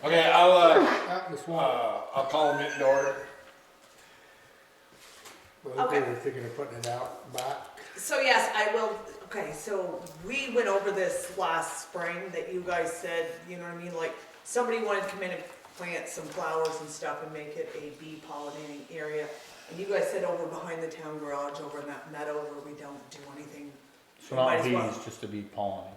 Okay, I'll call him in order. Well, they Okay. were thinking of putting it out back. So yes, I will, okay, so we went over this last spring that you guys said, you know what I mean, like, somebody wanted to come in and plant some flowers and stuff and make it a bee pollinating area. And you guys said over behind the town garage, over in that meadow where we don't do anything. So Might not as well. bees, just to be pollinating.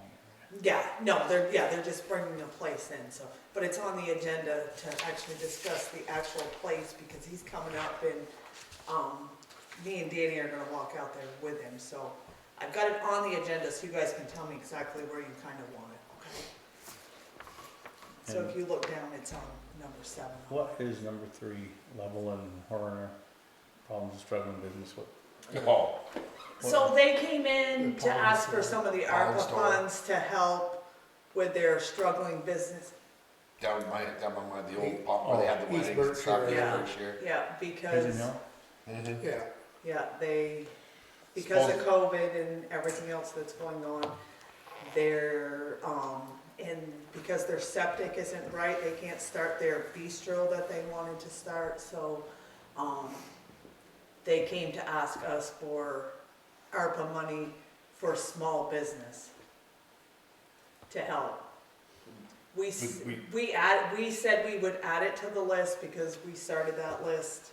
Yeah, no, they're just bringing a place in, so, but it's on the agenda to actually discuss the actual place, because he's coming up and, me and Danny are gonna walk out there with him, so I've got it on the agenda, so you guys can tell me exactly where you kinda want it, okay? So if you look down, it's on number 7. What is number 3, level and Horner, problems of struggling business with? Oh, So they came in The to ask for ponds, some of the pond ARPA store. funds to help with their struggling business. down by the old pop where they had the East weddings and stuff, Berkshire. Yeah. Berkshire. Yeah, Is because. it no? Mhm. Yeah, Yeah, because of COVID and everything else that's going on, they're, and because their septic isn't right, they can't start their bistro that they wanted to start, so, they came to ask us for ARPA money for small business to help. We said we would add it to the list because we started that list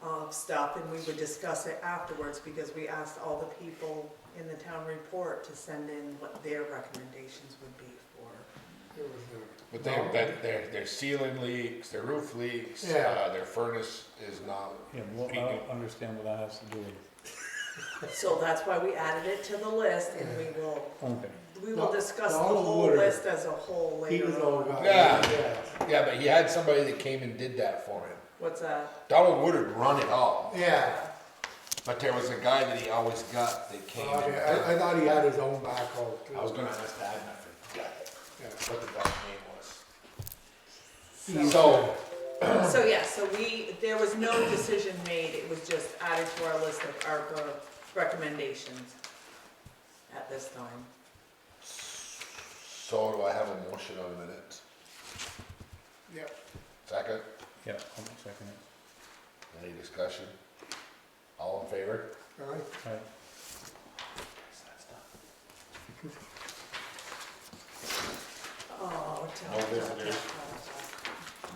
of stuff, and we would discuss it afterwards, because we asked all the people in the town report to send in what their recommendations would be for. it was But they have their ceiling leaks, their roof leaks, Yeah. their furnace is not. Yeah, well, I don't understand what that has to do with. So that's why we added it to the list, and we Okay. will discuss the The whole whole order. list as a whole he later was all on. about. Yeah. Yeah, but he had somebody that came and did that for him. What's that? Donald Woodard run it all, Yeah, but there was a guy that he always got that came and okay, did. I thought he had his own backhoe too. I was gonna ask that, and I forgot Yeah. what the guy's name was. So, So, so there was no decision made, it was just added to our list of ARPA recommendations at this time. so do I have a motion on minutes? Yep. Second, Yeah, I'll second it. any discussion? All in favor? All right, Right. Oh, No visitors.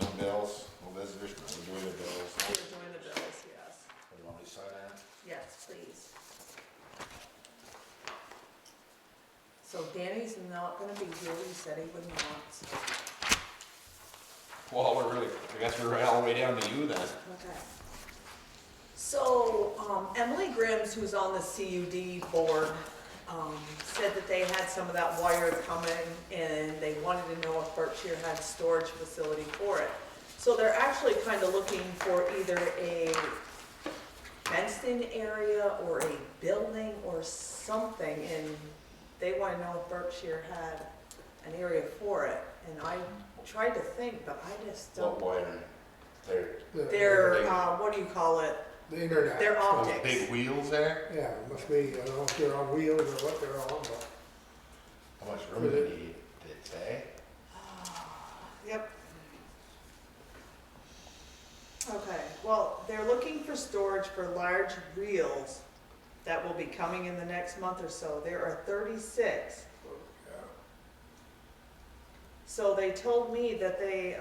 No bills, no visitors, no doing the bills. We're doing the bills, yes. What, do you want me to sign that? Yes, please. So Danny's not gonna be here, he said he wouldn't want, so, Well, I guess we're all the way down to you then. okay. So, Emily Grims, who's on the CUD board, said that they had some of that wire coming and they wanted to know if Berkshire had a storage facility for it. So they're actually kind of looking for either a fenced-in area or a building or something, and they want to know if Berkshire had an area for it. And I tried to think, but I just What don't. wire? They're They're, what do you call it? the internet. They're those optics. big wheels there? Yeah, it must be, I don't know if they're on wheels or what they're on, but. How much room do you need, did it say? Yep. Okay, well, they're looking for storage for large reels that will be coming in the next month or so. There are 36. Yeah. So they told me that they,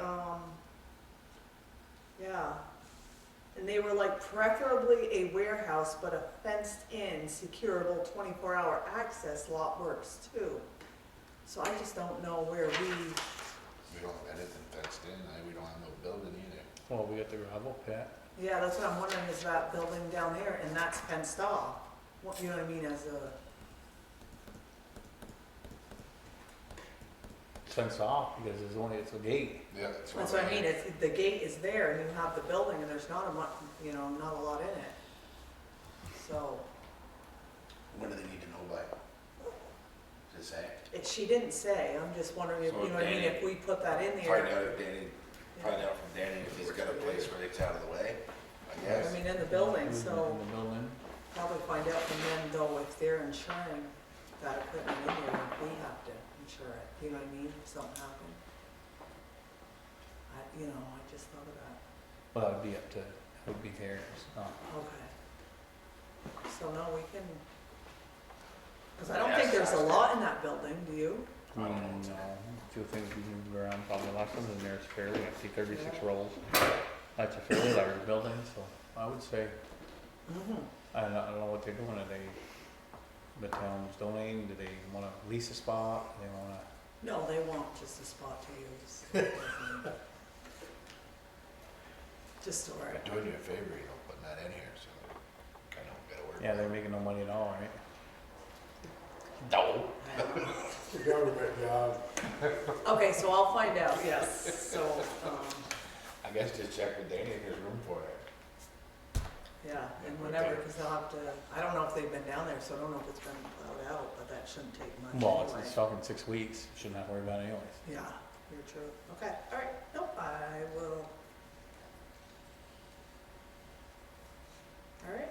yeah. And they were like preferably a warehouse, but a fenced-in, securable 24-hour access lot works too. So I just don't know where We don't have anything fenced in, we don't have no building either. Well, we got the gravel pit. yeah, that's what I'm wondering, is that building down there, and that's fenced off. What, you know what I mean, as a, It's fenced off because it's a gate. Yeah, that's what I mean, it's, the gate is there and you have the building and there's not a much, you know, not a lot in it. So, When do they need to know by? Does it say? she didn't say, I'm just wondering if, So you know what I mean, Danny- if we put that in Find there. out if Danny, find out from Danny if he's got a place where it's out of the way, I I guess. mean, in the building, In so the building. probably find out from them though if they're insuring that equipment in there, if we have to insure it, you know what I mean, if something happened. just thought of that. Well, that would be up to, that would be theirs, not. Okay. So no, we can, cause I don't think there's a lot in that building, do you? No, a few things we moved around, probably last one, and there's fairly, I see 36 Yeah. rolls. That's a fairly large building, so I would say, Mm-hmm. I don't know what they're doing, are they, the town's donating, do they wanna lease a spot, they wanna? No, they want just a spot to use. Just store it. I'm doing you a favor, putting that in here, so kinda gotta work. Yeah, they're making no money at all, right? No. It's a government job. Okay, so I'll find out, yes, so, I guess just check with Danny if there's room for it. yeah, and whenever, cause they'll have to, I don't know if they've been down there, so I don't know if it's been plowed out, but that shouldn't take much Well, anyway. it's talking 6 weeks, shouldn't have to worry about it anyways. Yeah, you're true. Okay, all right, nope, I will. All right.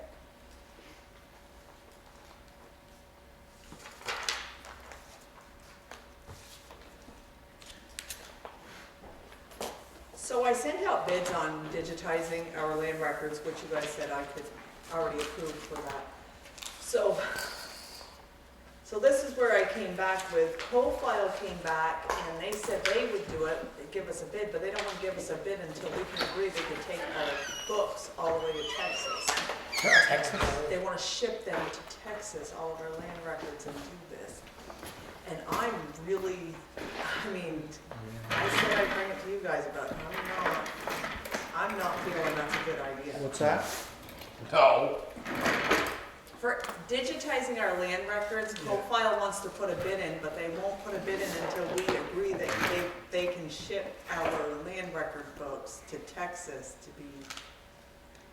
So I sent out bids on digitizing our land records, which you guys said I could already approve for that. So this is where I came back with, Co-File came back and they said they would do it, they'd give us a bid, but they don't want to give us a bid until we can agree they can take our books all the way to Texas. Texas? They want to ship them to Texas, all of our land records, and do this. And I'm really, I mean, I said I'd bring it to you guys, but I'm not feeling that's a good idea. What's that? No. For digitizing our land records, Co-File wants to put a bid in, but they won't put a bid in until we agree that they can ship our land record books to Texas to be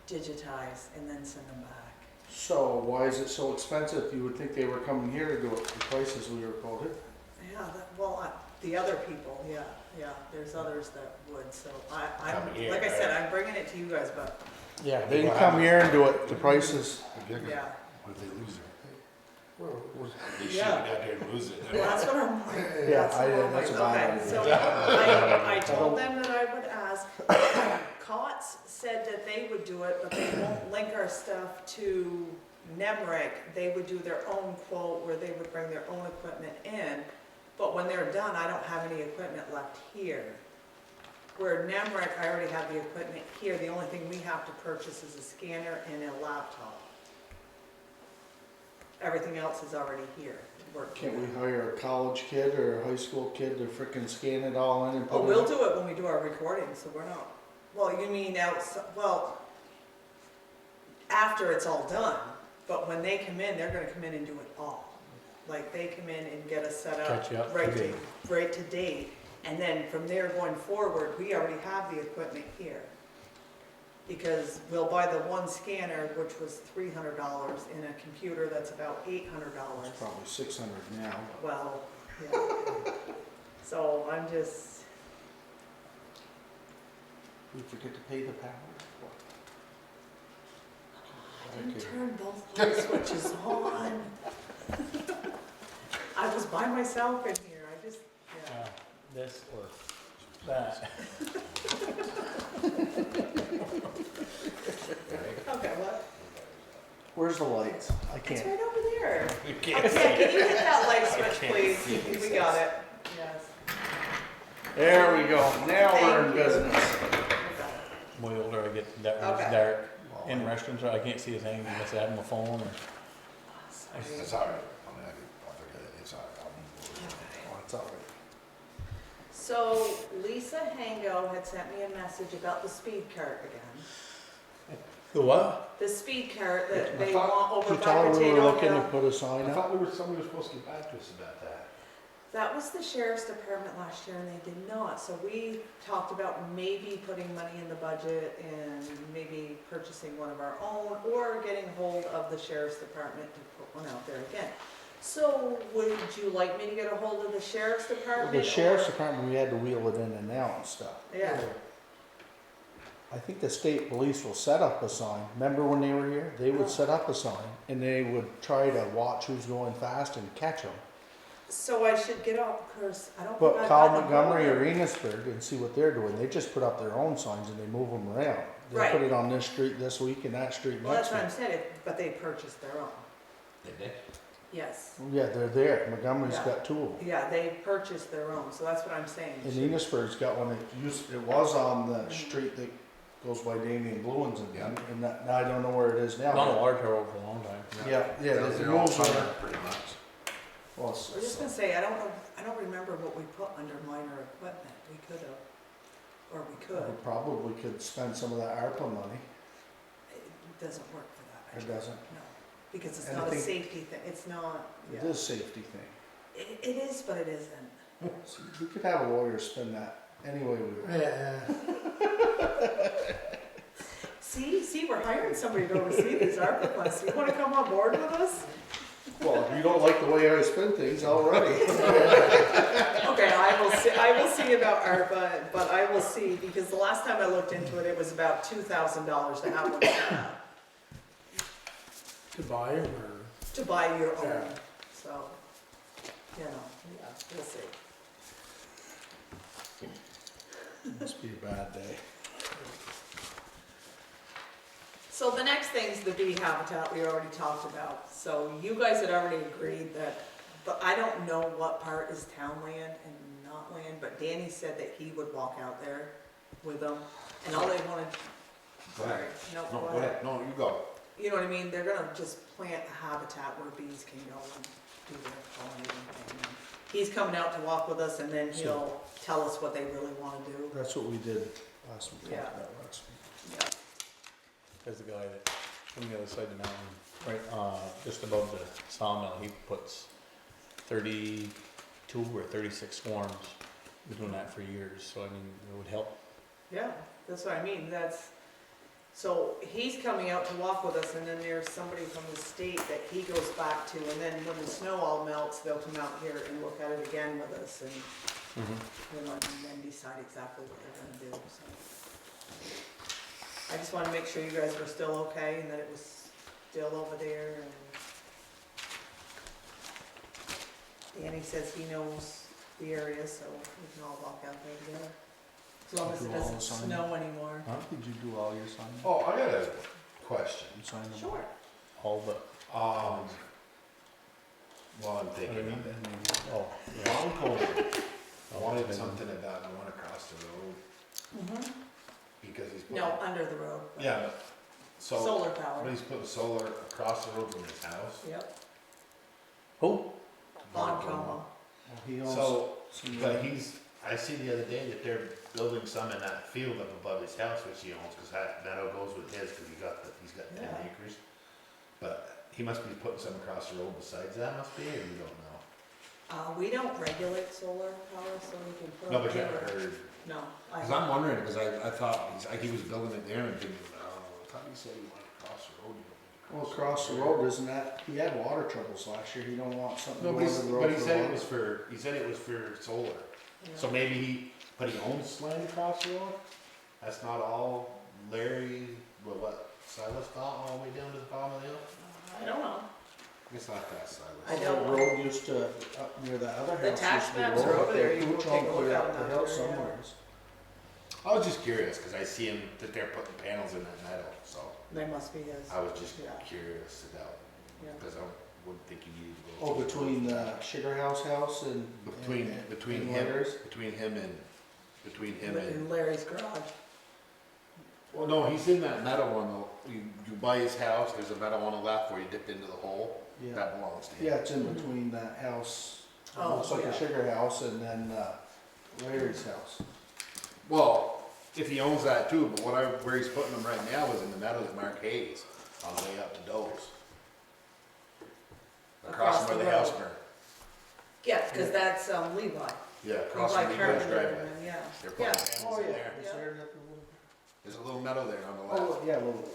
digitized and then send them back. So why is it so expensive? You would think they were coming here to do it, the prices we were quoted. Yeah, the other people, yeah, there's others that would, so I'm, Come here, like I said, right? I'm bringing it to you guys, but, Yeah, they can come here and do it, the prices. yeah. What if they lose it? Well, They ship it Yeah. out there and lose it. Well, that's what I'm, Yeah, that's what I'm that's a like, bad okay, so idea. I told them that I would ask. COTS said that they would do it, but they won't link our stuff to NEMRIC. They would do their own quote where they would bring their own equipment in. But when they're done, I don't have any equipment left here. Where NEMRIC, I already have the equipment here. The only thing we have to purchase is a scanner and a laptop. Everything else is already here to work. Can't with. we hire a college kid or a high school kid to frickin' scan it all in and Oh, put we'll it? do it when we do our recording, so we're not, well, you mean well, after it's all done, but when they come in, they're gonna come in and do it all. Like, they come in and get us set up. Catch you up to right date. Right to date, and then from there going forward, we already have the equipment here. Because we'll buy the one scanner, which was $300, in a computer that's about $800. It's probably 600 now. Well, yeah. So I'm just, We forget to pay the power. I didn't turn both light switches on. I was by myself in here, I just, yeah. This or that. Okay, what? Where's the lights? I It's can't. right over there. You Okay, can't see can you it. hit that light switch, can't please? see it. We got it, yes. There we go. Now we're in Thank you. business. We got it. Boy, the older I get, that room's Okay. dark. In restaurants, I can't see a thing unless I have my phone or. Sorry. It's all right. I mean, I'll forget it. It's all right. Oh, it's all right. So Lisa Hango had sent me a message about the speed cart again. The what? The speed cart that I they thought- want over You by told her we Potato were looking to Hill. put a sign I up. thought somebody was supposed to get back to us about that. That was the sheriff's department last year and they did not. So we talked about maybe putting money in the budget and maybe purchasing one of our own or getting hold of the sheriff's department to put one out there again. So would you like me to get a hold of the sheriff's department? The sheriff's or- department, we had to wheel it in and out and stuff. Yeah. I think the state police will set up a sign. Remember when they were here? They would set up a sign and they would try to watch who's going fast and catch them. So I should get off, of course, I don't think But I've call gotten a Montgomery hold or of it. Enosburg and see what they're doing. They just put up their own signs and they move them around. They Right. put it on this street this week and that street Well, that's next what I'm week. saying, but they purchased their own, They did. yes. Yeah, they're there. Montgomery's Yeah. got two of them. Yeah, they purchased their own, so that's what I'm saying. And Enosburg's got one it was on the street that goes by Damien Bluen's again, and that, now I don't know where it is now. Not a water tower for a long time. Yeah, yeah, Those there's are all moves summer, around. pretty much. Well, I was just gonna say, I don't remember what we put under minor equipment, we could have, or we we could, probably could spend some of that ARPA money. it doesn't work for that. It actually. doesn't. No, because it's And I not a think- safety thing, it's not, It yeah. is a safety thing. It is, but it isn't. So we could have a lawyer spend that any way we want. Yeah, See, we're hiring somebody to oversee these ARPA funds, you wanna come on board with us? Well, if you don't like the way I spend things already. Okay, I will see about ARPA, but I will see, because the last time I looked into it, it was about $2,000 to have one set up, to buy them or, to buy your own, Yeah. so, you know, yeah, we'll see. Must be a bad day. So the next thing's the bee habitat we already talked about, so you guys had already agreed that, but I don't know what part is town land and not land, but Danny said that he would walk out there with them, and all they wanted, Go sorry, ahead. no, No, go go ahead. ahead. No, you go. You know what I mean, they're gonna just plant a habitat where bees can go and do their pollinating thing. And he's coming out to walk with us, and then he'll tell us what they really wanna do. That's what we did last week. Yeah. Talked about last week. Yeah. There's a guy that, from the other side of the mountain, right, just above the sawmill, he puts 32 or 36 swarms. Been doing that for years, so I mean, it would help. Yeah, that's what I mean, so he's coming out to walk with us, and then there's somebody from the state that he goes back to, and then when the snow all melts, they'll come out here and look at it again with us, and, you know, and then decide exactly what they're gonna do, so. I just wanted to make sure you guys were still okay, and that it was still over there, and Danny says he knows the area, so we can all walk out there together. As long as it Do all doesn't the signing? snow anymore. Huh? Did you do all your signing? Oh, I got a question. You signed them? Sure. All but, While I'm thinking of it. oh, Long Cove Oh, wanted it's been- something at that one across the road because he's putting. No, under the road. Yeah, but, so, Solar but power. he's putting solar across the road from his house. Yep. who? On Como. Well, he owns So, some but land. I see the other day that they're building some in that field up above his house, which he owns, cause that meadow goes with his, cause he's got 10 Yeah. acres. But he must be putting some across the road besides that must be, or you don't know? We don't regulate solar power, so we can put. No, but you whatever- haven't heard. No. Cause I'm wondering, cause I thought, he was building it there and thinking, I thought he said he wanted across the road. Well, across the road, isn't that, he had water troubles last year. He don't want something No, going but, under the road but he for said it water. was for, he said it was for solar. Yeah. So maybe but he owns land across the road? That's not all Larry, what Silas thought all the way down to the bottom of the hill? I don't know. It's not that Silas. I The don't- road used to, up near that other The house. tax used to be maps road are up over there. You can Pooch take on a look clear at up them the hill out there, yeah. somewheres. I was just curious, cause I see him, that they're putting panels in that meadow, so They must be his. I was just Yeah. curious about, Yeah. cause I wouldn't think you needed to go. Oh, between the Sugar House house and. Between and him, Larry's? between him and, In Larry's garage. well, no, he's in that meadow on the, you buy his house, there's a meadow on the left where you dipped into the hole, Yeah, that belongs to him. yeah, it's in between that house. It Oh, looks like yeah. a Sugar House and then Larry's house. Well, if he owns that too, but where he's putting them right now is in the meadow with Mark Hayes, on the way up to Doe's. Across Across from the where the house road. burned. Yeah, because that's Levi. Yeah, across from Levi the Levi's Carpenter, driveway. yeah. They're putting Yeah. panels in there. Is there that little? There's a little meadow there on the Oh, left. yeah, little.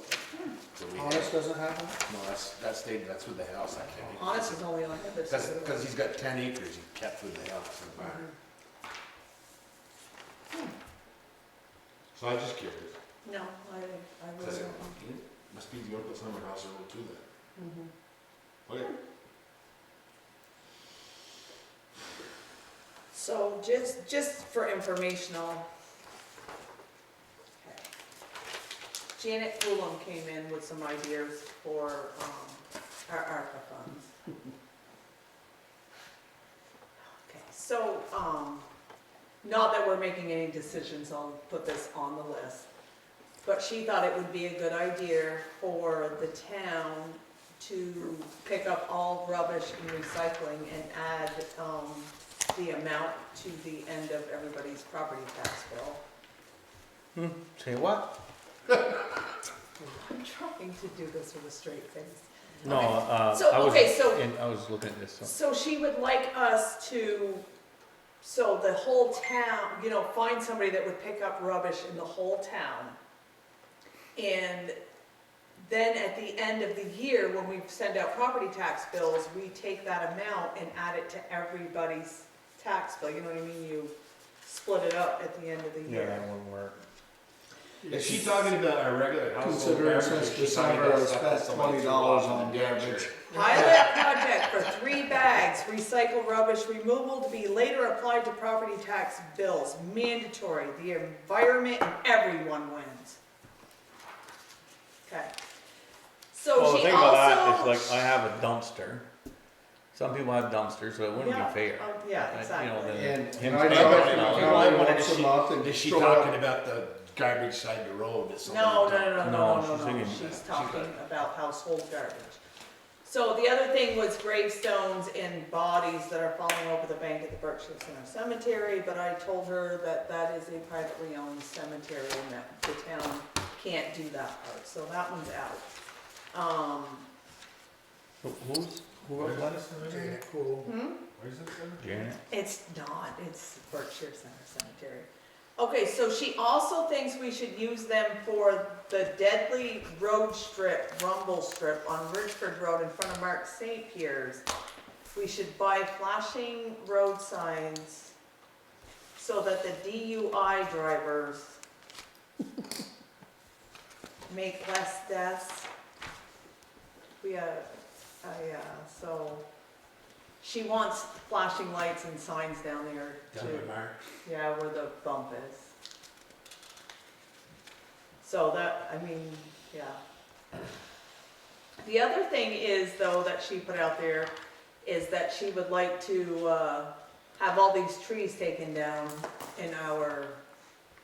So we Honest had- doesn't have one? No, that's with the house, I think. Honest is only on the other side of the road. Cause he's got 10 acres he kept with the house and the barn. So I was just curious. No, I really Cause don't know. it must be you want to put some across the road too then. Mhm. Okay. So just for informational. Okay. Janet Coulomb came in with some ideas for, our ARPA funds. Okay, so, not that we're making any decisions, I'll put this on the list. But she thought it would be a good idea for the town to pick up all rubbish and recycling and add, the amount to the end of everybody's property tax bill. Say what? I'm trying to do this with a straight face. No, So, I was, okay, so- I was looking at this, so. So she would like us to, so the whole town, you know, find somebody that would pick up rubbish in the whole town. And then at the end of the year, when we send out property tax bills, we take that amount and add it to everybody's tax bill, you know what I mean? You split it up at the end of the Yeah, year. that wouldn't work. Is she talking about our regular household Considering garbage? since or is she talking December, about I stuff that spent somebody $20 threw off in on the ditch garbage. or- Pilot project for 3 bags, recycle rubbish removal to be later applied to property tax bills, mandatory, the environment and everyone wins. Okay. So Well, the she thing about that also. is like, I have a dumpster. Some people have dumpsters, so it wouldn't Yeah, be fair. Yeah, You know, exactly. then And him I spending drive $20 through on town it. once a month and Is she throw it talking up. about the garbage side of the road? that somebody No, dumped? No, no, she's thinking- she's talking about household garbage. So the other thing was gravestones and bodies that are falling over the bank at the Berkshire Center Cemetery, but I told her that that is a privately owned cemetery and that the town can't do that part, so that one's out. Who wrote the letter? Janet Cool. Where's this from? Janet? It's not, it's Berkshire Center Cemetery. Okay, so she also thinks we should use them for the deadly road strip, rumble strip on Ridgeford Road in front of Mark St. Pierre's. We should buy flashing road signs so that the DUI drivers make less deaths. So she wants flashing lights and signs down there Down too. by Mark? Yeah, where the bump is. So that, I mean, yeah. The other thing is, though, that she put out there, is that she would like to, have all these trees taken down in our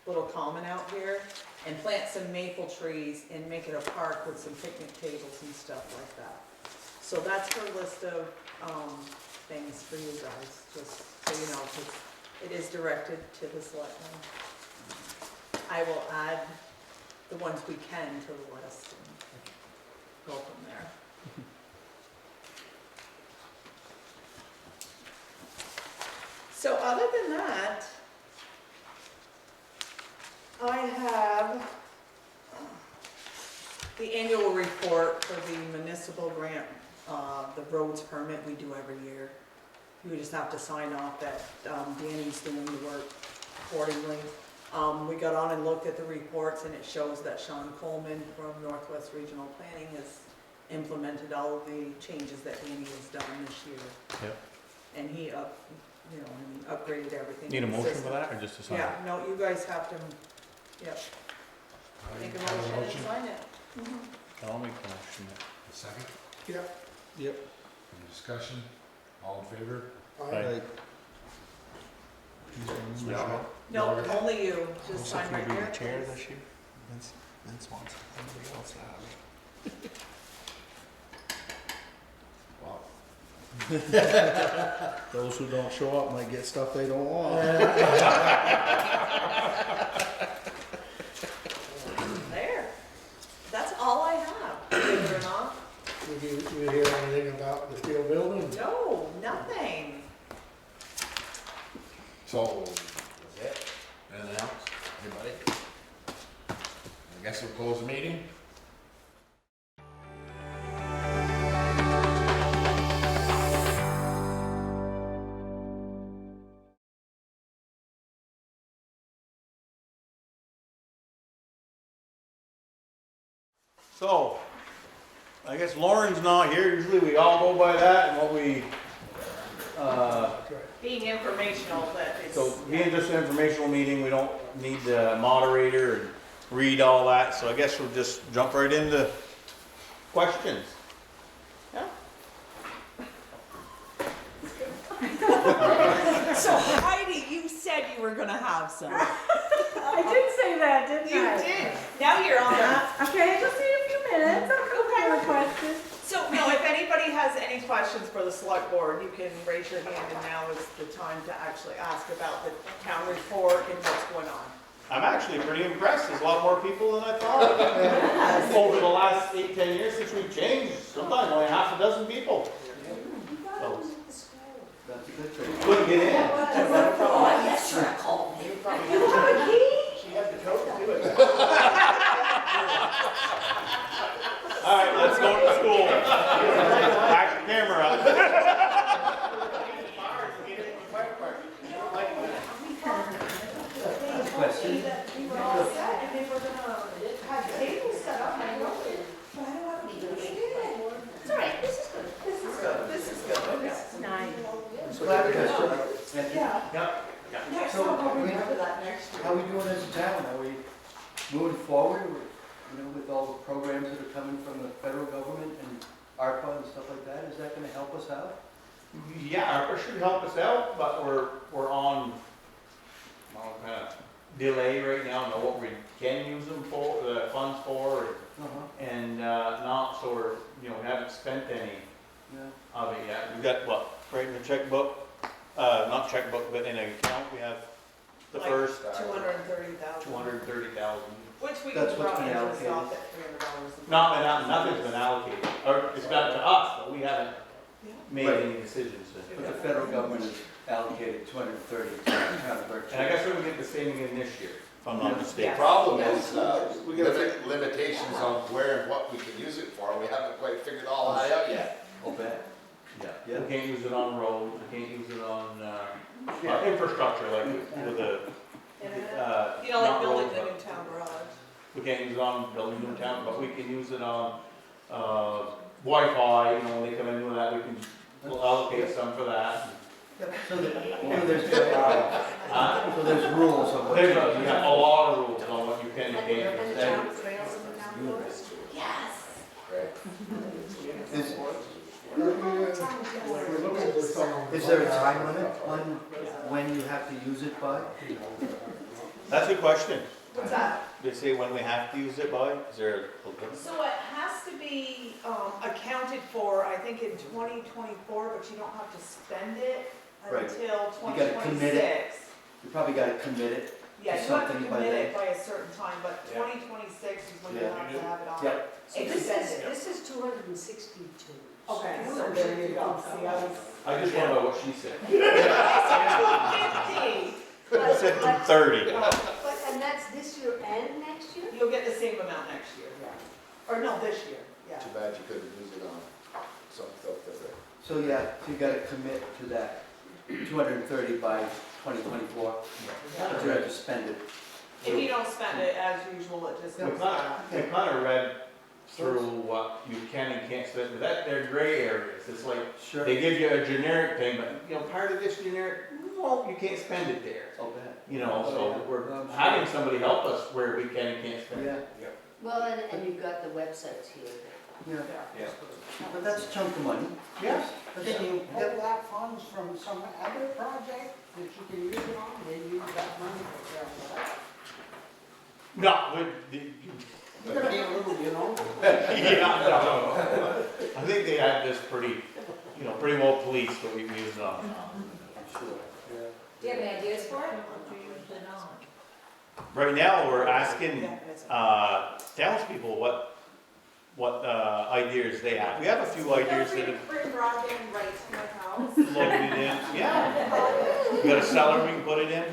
little common out here, and plant some maple trees and make it a park with some picnic tables and stuff like that. So that's her list of, things for you guys, just so you know, 'cause it is directed to the selectmen. I will add the ones we can to the list and go from there. So other than that, I have the annual report for the municipal grant, the roads permit we do every year. We just have to sign off that Danny's doing the work accordingly. We got on and looked at the reports, and it shows that Sean Coleman from Northwest Regional Planning has implemented all of the changes that Danny has done this year. Yep. And he upgraded everything. Need a in the motion system. for that, or just a sign? Yeah, no, you guys have to, yep, make a Have motion and sign it. I'll make the motion. A second? Yep. Yep. Any discussion? All in favor? Right. Like, Yeah. No, only you, just sign right there. chair please. this year? Vince wants everybody else to have Wow. it. Those who don't show up might get stuff they don't want. There, that's all I have, believe it or not. Did you hear anything about the steel building? No, nothing. So, that's it? Anything else? Anybody? I guess we'll close the meeting? So, I guess Lauren's not here, usually we all go by that and what we, being informational, that it's. So being just an informational meeting, we don't need the moderator and read all that, so I guess we'll just jump right into questions. So Heidi, you said you were gonna have some. I did say that, didn't You I? did. Now you're on the. Okay, just need a few minutes. Okay, for questions. So, no, if anybody has any questions for the select board, you can raise your hand, and now is the time to actually ask about the town report and what's going on. I'm actually pretty impressed, there's a lot more people than I thought. Over the last 8-10 years since we've changed, sometimes only half a dozen people. So, That's a good thing. couldn't get in. Yes, sir, call me. You have a key? She had the code to do it. All right, let's go to school. Back the camera up. Question? We were all set, and they were gonna have tables set up, and I know it, but I don't have any. It's all right, this is good. This is good, this is good, okay. Nice. Yeah. Next So, time, I'll we- remember that next year. How are we doing as a town? Are we moving forward, with all the programs that are coming from the federal government and ARPA and stuff like that? Is that gonna help us out? Yeah, ARPA should help us out, but we're on, well, kind of delay right now, know what we can use them for, the funds for, and not, so we're, we haven't spent any Yeah. of it yet. We've got, what, right in the checkbook, not checkbook, but in an account, we have the Like first 230,000. 230,000. Which we That's can what's drop been interest allocated. off at $300. Nothing's been allocated, or it's got to us, but we haven't made Right. any decisions. But the federal government has allocated 230 to the town of Berkshire. And I guess we're gonna get the same again this year, if I'm not Yeah. mistaken. Yeah. Problem is, We gotta limitations on where and what we can use it for, we haven't quite figured all that out yet. I'll bet. Yeah, Yeah. we can't use it on roads, we can't use it on, infrastructure, like with the, You know, like not building roads, the but new town garage. we can't use it on building new town, but we can use it on, Wi-Fi, when they come in doing that, we'll allocate some for that. So there's rules on what There's you a, can we have a lot of rules on what you can and can't And use. the town trails in the town forest? Yes. Is there a time limit on when you have to use it by? That's a good question. What's that? They say when we have to use it by, is there So it has to be accounted for, I think, in 2024, but you don't have to spend it Right. until gotta commit it. 2026. You probably gotta commit it. Yeah, you have to something by commit then. it by a certain time, but Yeah. 2026 is when you Yeah. have to have it on. Yep. So Extended. this is 262. Okay, so there you go. See, I was. I just wonder what she said. I said 250. I said 230. But, and that's this year and next year? You'll get the same amount next year, or no, this year, yeah. Too bad you couldn't use it on some stuff that So yeah, so you gotta commit to that 230 by 2024, but you have to spend it. If you don't spend it as usual, it just We goes kind down. of read through what you can and can't spend, but they're gray areas. It's like, Sure. they give you a generic thing, but, part of this generic, well, you can't spend it there. I'll bet. So we're I'm sure. having somebody help us where we can and can't spend it. Yeah, Well, and you've got the websites here. yeah, Yeah. but that's a chunk of money. Yeah. That's- Can you pull that funds from some other project that you can use it on, then use that money for that? No, You're gonna be a little, yeah, no. I think they had this pretty well policed, but we've used it on. I'm sure, yeah. Do you have any ideas for it? Right now, we're asking townspeople what ideas they have. We have a few ideas that have Bring broadband right to my house. loaded in. Yeah. We got a cellar we can put it in.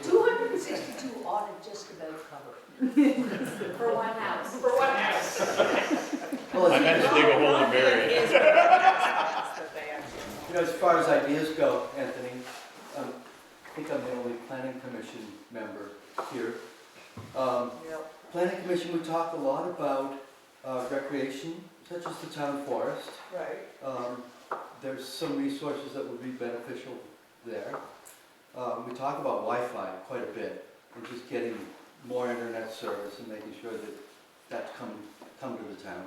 262 ought to just about cover it. For one house. For one house. Well, I meant to dig a hole and bury it. Is that they actually- as far as ideas go, Anthony, I think I'm the only planning commission member here. Yep. Planning commission, we talked a lot about recreation, such as the town forest. Right. there's some resources that would be beneficial there. We talk about Wi-Fi quite a bit, and just getting more internet service and making sure that that's come to the town.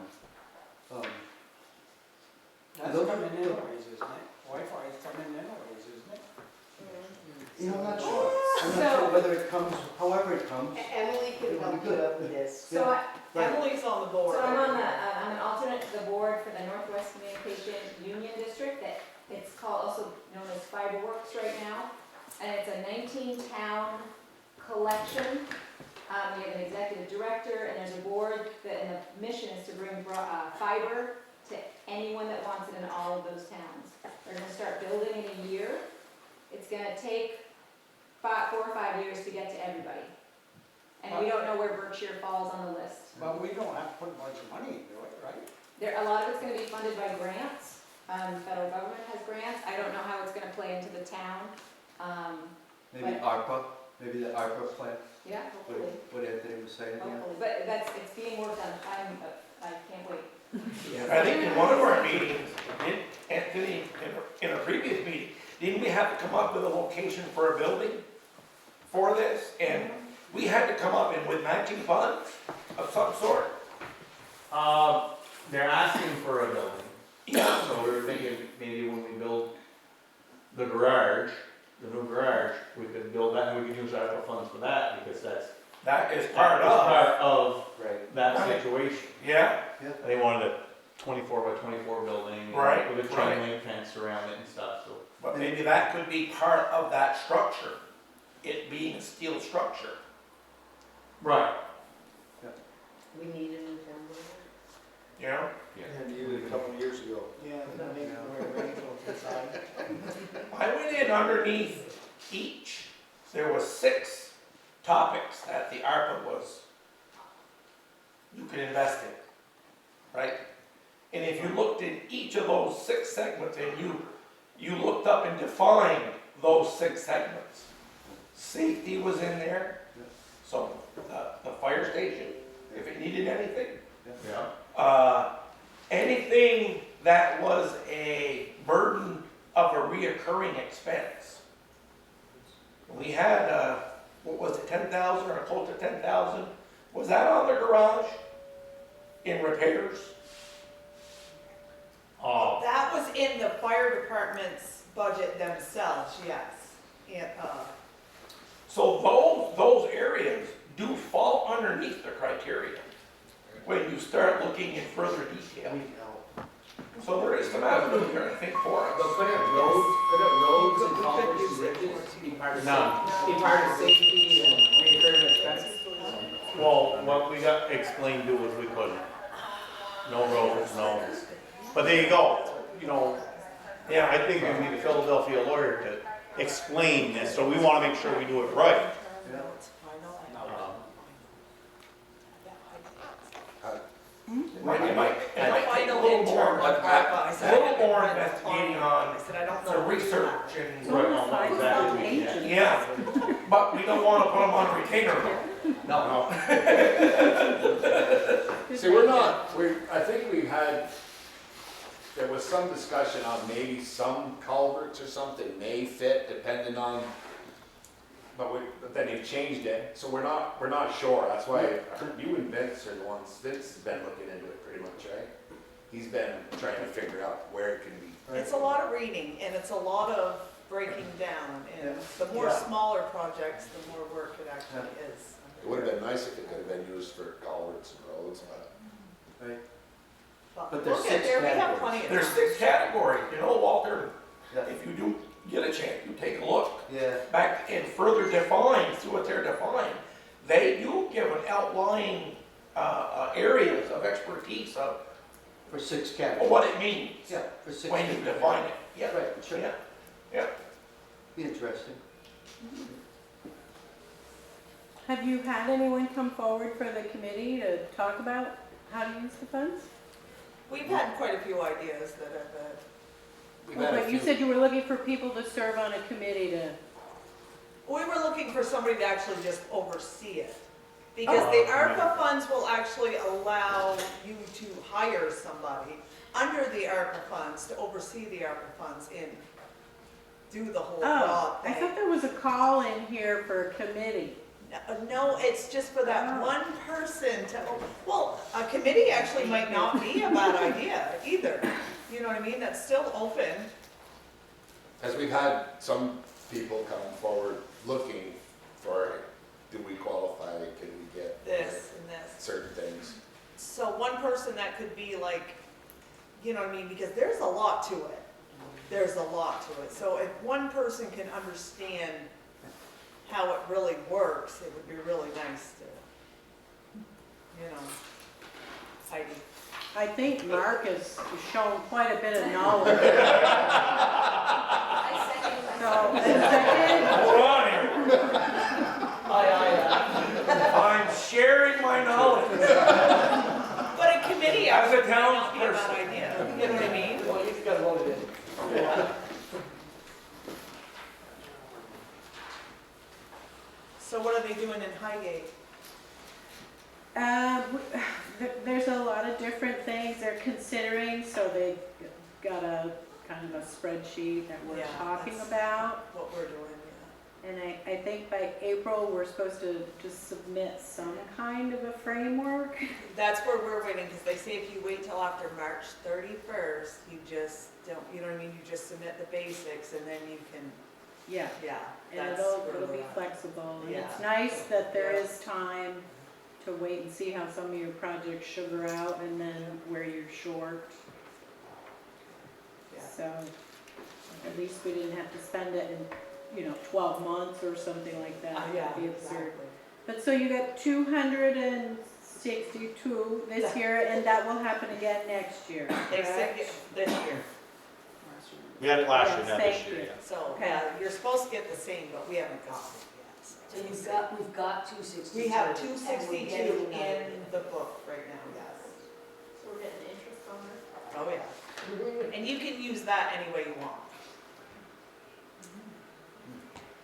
That's Those- coming in anyways, isn't it? Wi-Fi is coming in anyways, isn't it? I'm not sure. I'm not sure whether it comes, however it comes. Emily can help you out with this. So I, Right. Emily's on the board. So I'm on the, I'm an alternate to the board for the Northwest Communication Union District, that it's called, also known as Fiberworks right now. And it's a 19-town collection. We have an executive director, and there's a board that, and the mission is to bring fiber to anyone that wants it in all of those towns. They're gonna start building in a year. It's gonna take 4 or 5 years to get to everybody. And we don't know where Berkshire falls on the list. But we don't have to put much money into it, right? A lot of it's gonna be funded by grants. Federal government has grants. I don't know how it's gonna play into the town. Maybe But- ARPA, maybe the ARPA plan, Yeah, hopefully, what Anthony was saying, yeah. hopefully. But it's being worked on. I can't wait. I think in one of our meetings, Anthony, in a previous meeting, didn't we have to come up with a location for a building for this? And we had to come up with matching funds of some sort? They're asking for a building. Yeah. So we were thinking maybe when we build the garage, the new garage, we could build that and we could use ARPA funds for that because That is part that's of, part of Right. that Right. situation. yeah, They wanted a 24 by 24 building Right, with a right. chain link fence around it and stuff, so. but maybe that could be part of that structure, it being a steel structure. Right. We need a new town board. You know? And you, a couple of years ago. Yeah, I think we're ready to decide. I went in underneath each, there was 6 topics that the ARPA was, you could invest in, right? And if you looked in each of those 6 segments and you looked up and defined those 6 segments, safety was in there, so the fire station, if it needed anything. Yeah. Anything that was a burden of a reoccurring expense. We had, what was it, 10,000 or close to 10,000? Was that on the garage in repairs? Oh, That was in the fire department's budget themselves, yes. So those areas do fall underneath the criteria when you start looking in further detail. So there is some avenue here, I think, for us. But roads and culverts and bridges be part of None. be part of safety and reoccurring expenses? well, what we got explained to was we couldn't. No roads, no. But there you go, you know, yeah, I think we need a Philadelphia lawyer to explain this, so we wanna make sure we do it right. It might take a Final little intern more, on ARPA, I a said. little more investigating on I said, I don't know. the research and, Right, no, exactly, yeah. yeah, but we don't wanna put them on retainer. No. See, I think we had, there was some discussion on maybe some culverts or something may fit depending on, but then they changed it, so we're not sure, that's why you and Vince are the ones, Vince has been looking into it pretty much, right? He's been trying to figure out where it can be. It's a lot of reading, and it's a lot of breaking down, and the more Yeah. smaller projects, the more work it actually is. It would have been nice if it could have been used for culverts and roads, but. Right. But But there's we'll get 6 there, we have categories. plenty of There's time. 6 categories, you know, Walter, Yeah. if you do get a chance, you take a look Yeah, back and further define, see what they're defining. They do give an outlying, areas of expertise of for 6 categories. what it means Yeah, for 6. when you define it, yeah, Right, sure. yeah. Be interesting. Have you had anyone come forward for the committee to talk about how to use the funds? We've had quite a few ideas that have been, We've had a But you few- said you were looking for people to serve on a committee to, we were looking for somebody to actually just oversee it. Because the Oh, ARPA funds will actually allow you to hire somebody under the ARPA funds to oversee the ARPA funds and do the whole Oh, broad I thing. thought there was a call in here for a committee. No, it's just for that Oh. one person to, well, a committee actually might not be a bad idea either. You know what I mean? That's still open. As we've had some people come forward looking for, do we qualify, can we get This and this. certain things? So one person that could be like, you know what I mean, because there's a lot to it. There's a lot to it. So if one person can understand how it really works, it would be really nice to, you know, Heidi. I think Mark has shown quite a bit of knowledge. I second So, myself. Hold on here. I'm sharing my knowledge. But a committee As a actually might not be a townsperson. bad idea. You know what I mean? Well, you've got to vote it in. Yeah. So what are they doing in Highgate? There's a lot of different things they're considering, so they got a kind of a spreadsheet that we're Yeah, talking that's- about. What we're doing, And I think by April, we're supposed to just submit some kind of a framework. yeah. That's where we're waiting, because they say if you wait till after March 31st, you just don't, you know what I mean? You just submit the basics and then you can, Yeah, yeah. and that's it'll where be we're at. flexible. And it's Yeah. nice that there Yeah. is time to wait and see how some of your projects sugar out and then where you're short. Yeah. So at least we didn't have to spend it in, 12 months or something like that. Yeah, That'd be absurd. exactly. But so you got 262 this year, and that will happen again next year, They said correct? this year. We had it last year, Yes, not thank this year, you. yeah. So, Okay. yeah, you're supposed to get the same, but we haven't gotten it yet. So we've got 262. We have and we're 262 getting another. in the book right now, yes. So we're getting interest on this? Oh, yeah. And you can use that any way you want.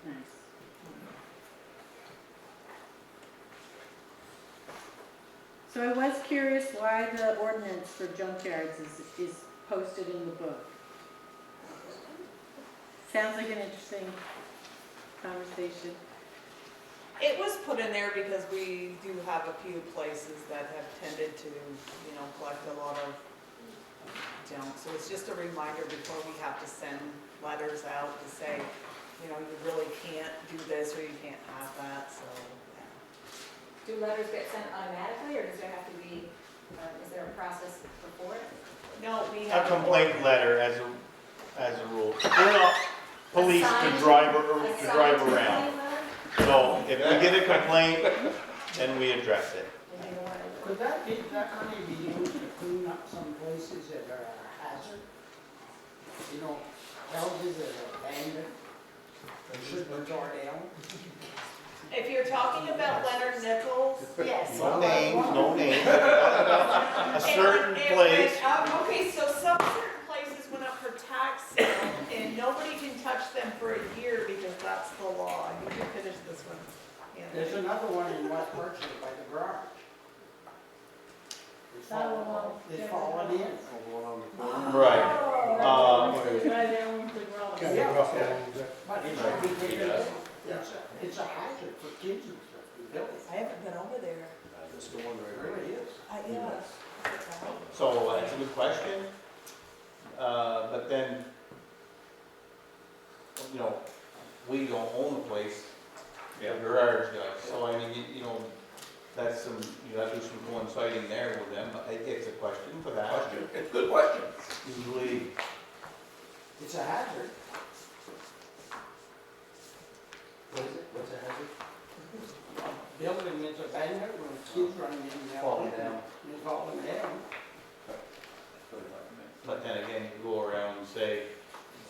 Nice. So I was curious why the ordinance for junkyards is posted in the book. Sounds like an interesting conversation. It was put in there because we do have a few places that have tended to, collect a lot of junk. So it's just a reminder before we have to send letters out to say, you really can't do this or you can't have that, so, yeah. Do letters get sent automatically, or does there have to be, is there a process before it? No, we A have. complaint letter as a rule. We're not police to Assigned- drive assigned around. complaint letter? So if we get a complaint, then we address it. And you know what it- Could that money be used to clean up some places that are a hazard? Houses that are abandoned, that should be torn down? If you're talking about Leonard Nichols. Yes. No names, no names. A certain it place. went up. Okay, so some certain places went up for tax sale, and nobody can touch them for a year because that's the law. You can finish this one. There's another one in West Berkshire by the garage. It's That fallen, one, it's yeah. fallen in. Right. Right there with the rock. But it should be taken down. It's a hazard for kids and stuff to build it. I haven't been over there. That's the one It right really is. Yeah. So that's a good question. But then, we don't own the place, the garage does. So I mean, that's you have to do some coinciding there with them. But it's a question for that. It's a good question. Usually, It's a hazard. What is it? What's a hazard? Building is abandoned when kids running in and out. Falling down. It's falling down. but then again, you go around and say,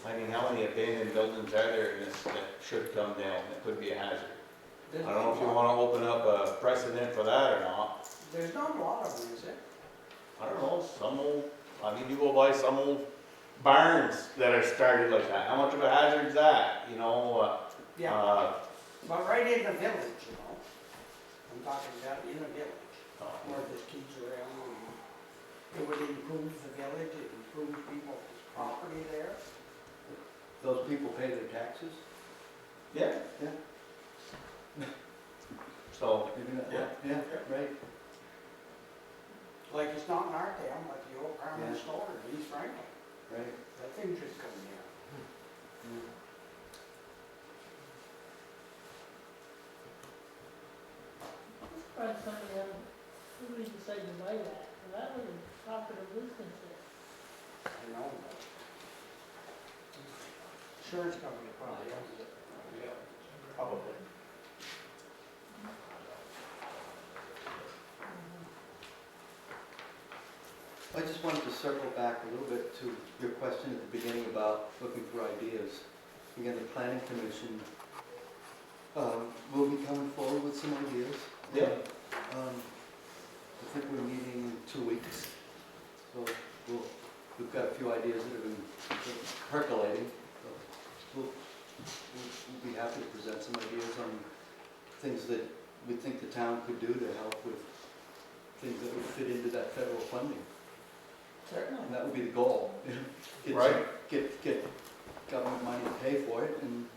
how many abandoned buildings are there in this that should come down, that could be a hazard? I don't know if you wanna open up a precedent for that or not. There's not a lot of them, is there? I don't know, some old, you go by some old barns that are started like that, how much of a hazard is that, Yeah, but right in the village, I'm talking about in a village, where there's kids around. And it would improve the village, it improves people's property there. Those people pay their taxes? Yeah. Yeah. So, Maybe not, Yeah. yeah, right. Like it's not in our town, like the old Carmen Yeah. store in East Franklin. Right. That thing just come down. Surprised somebody who we decided to buy that, and that was a profitable business there. I know, but insurance company probably owns it. Probably. I just wanted to circle back a little bit to your question at the beginning about looking for ideas. Again, the planning commission will be coming forward with some ideas. Yeah. I think we're meeting in 2 weeks, so we've got a few ideas that have been percolating. So we'll be happy to present some ideas on things that we think the town could do to help with things that would fit into that federal funding. Certainly. And that would be the goal. Get some- Right. Get government money to pay for it, and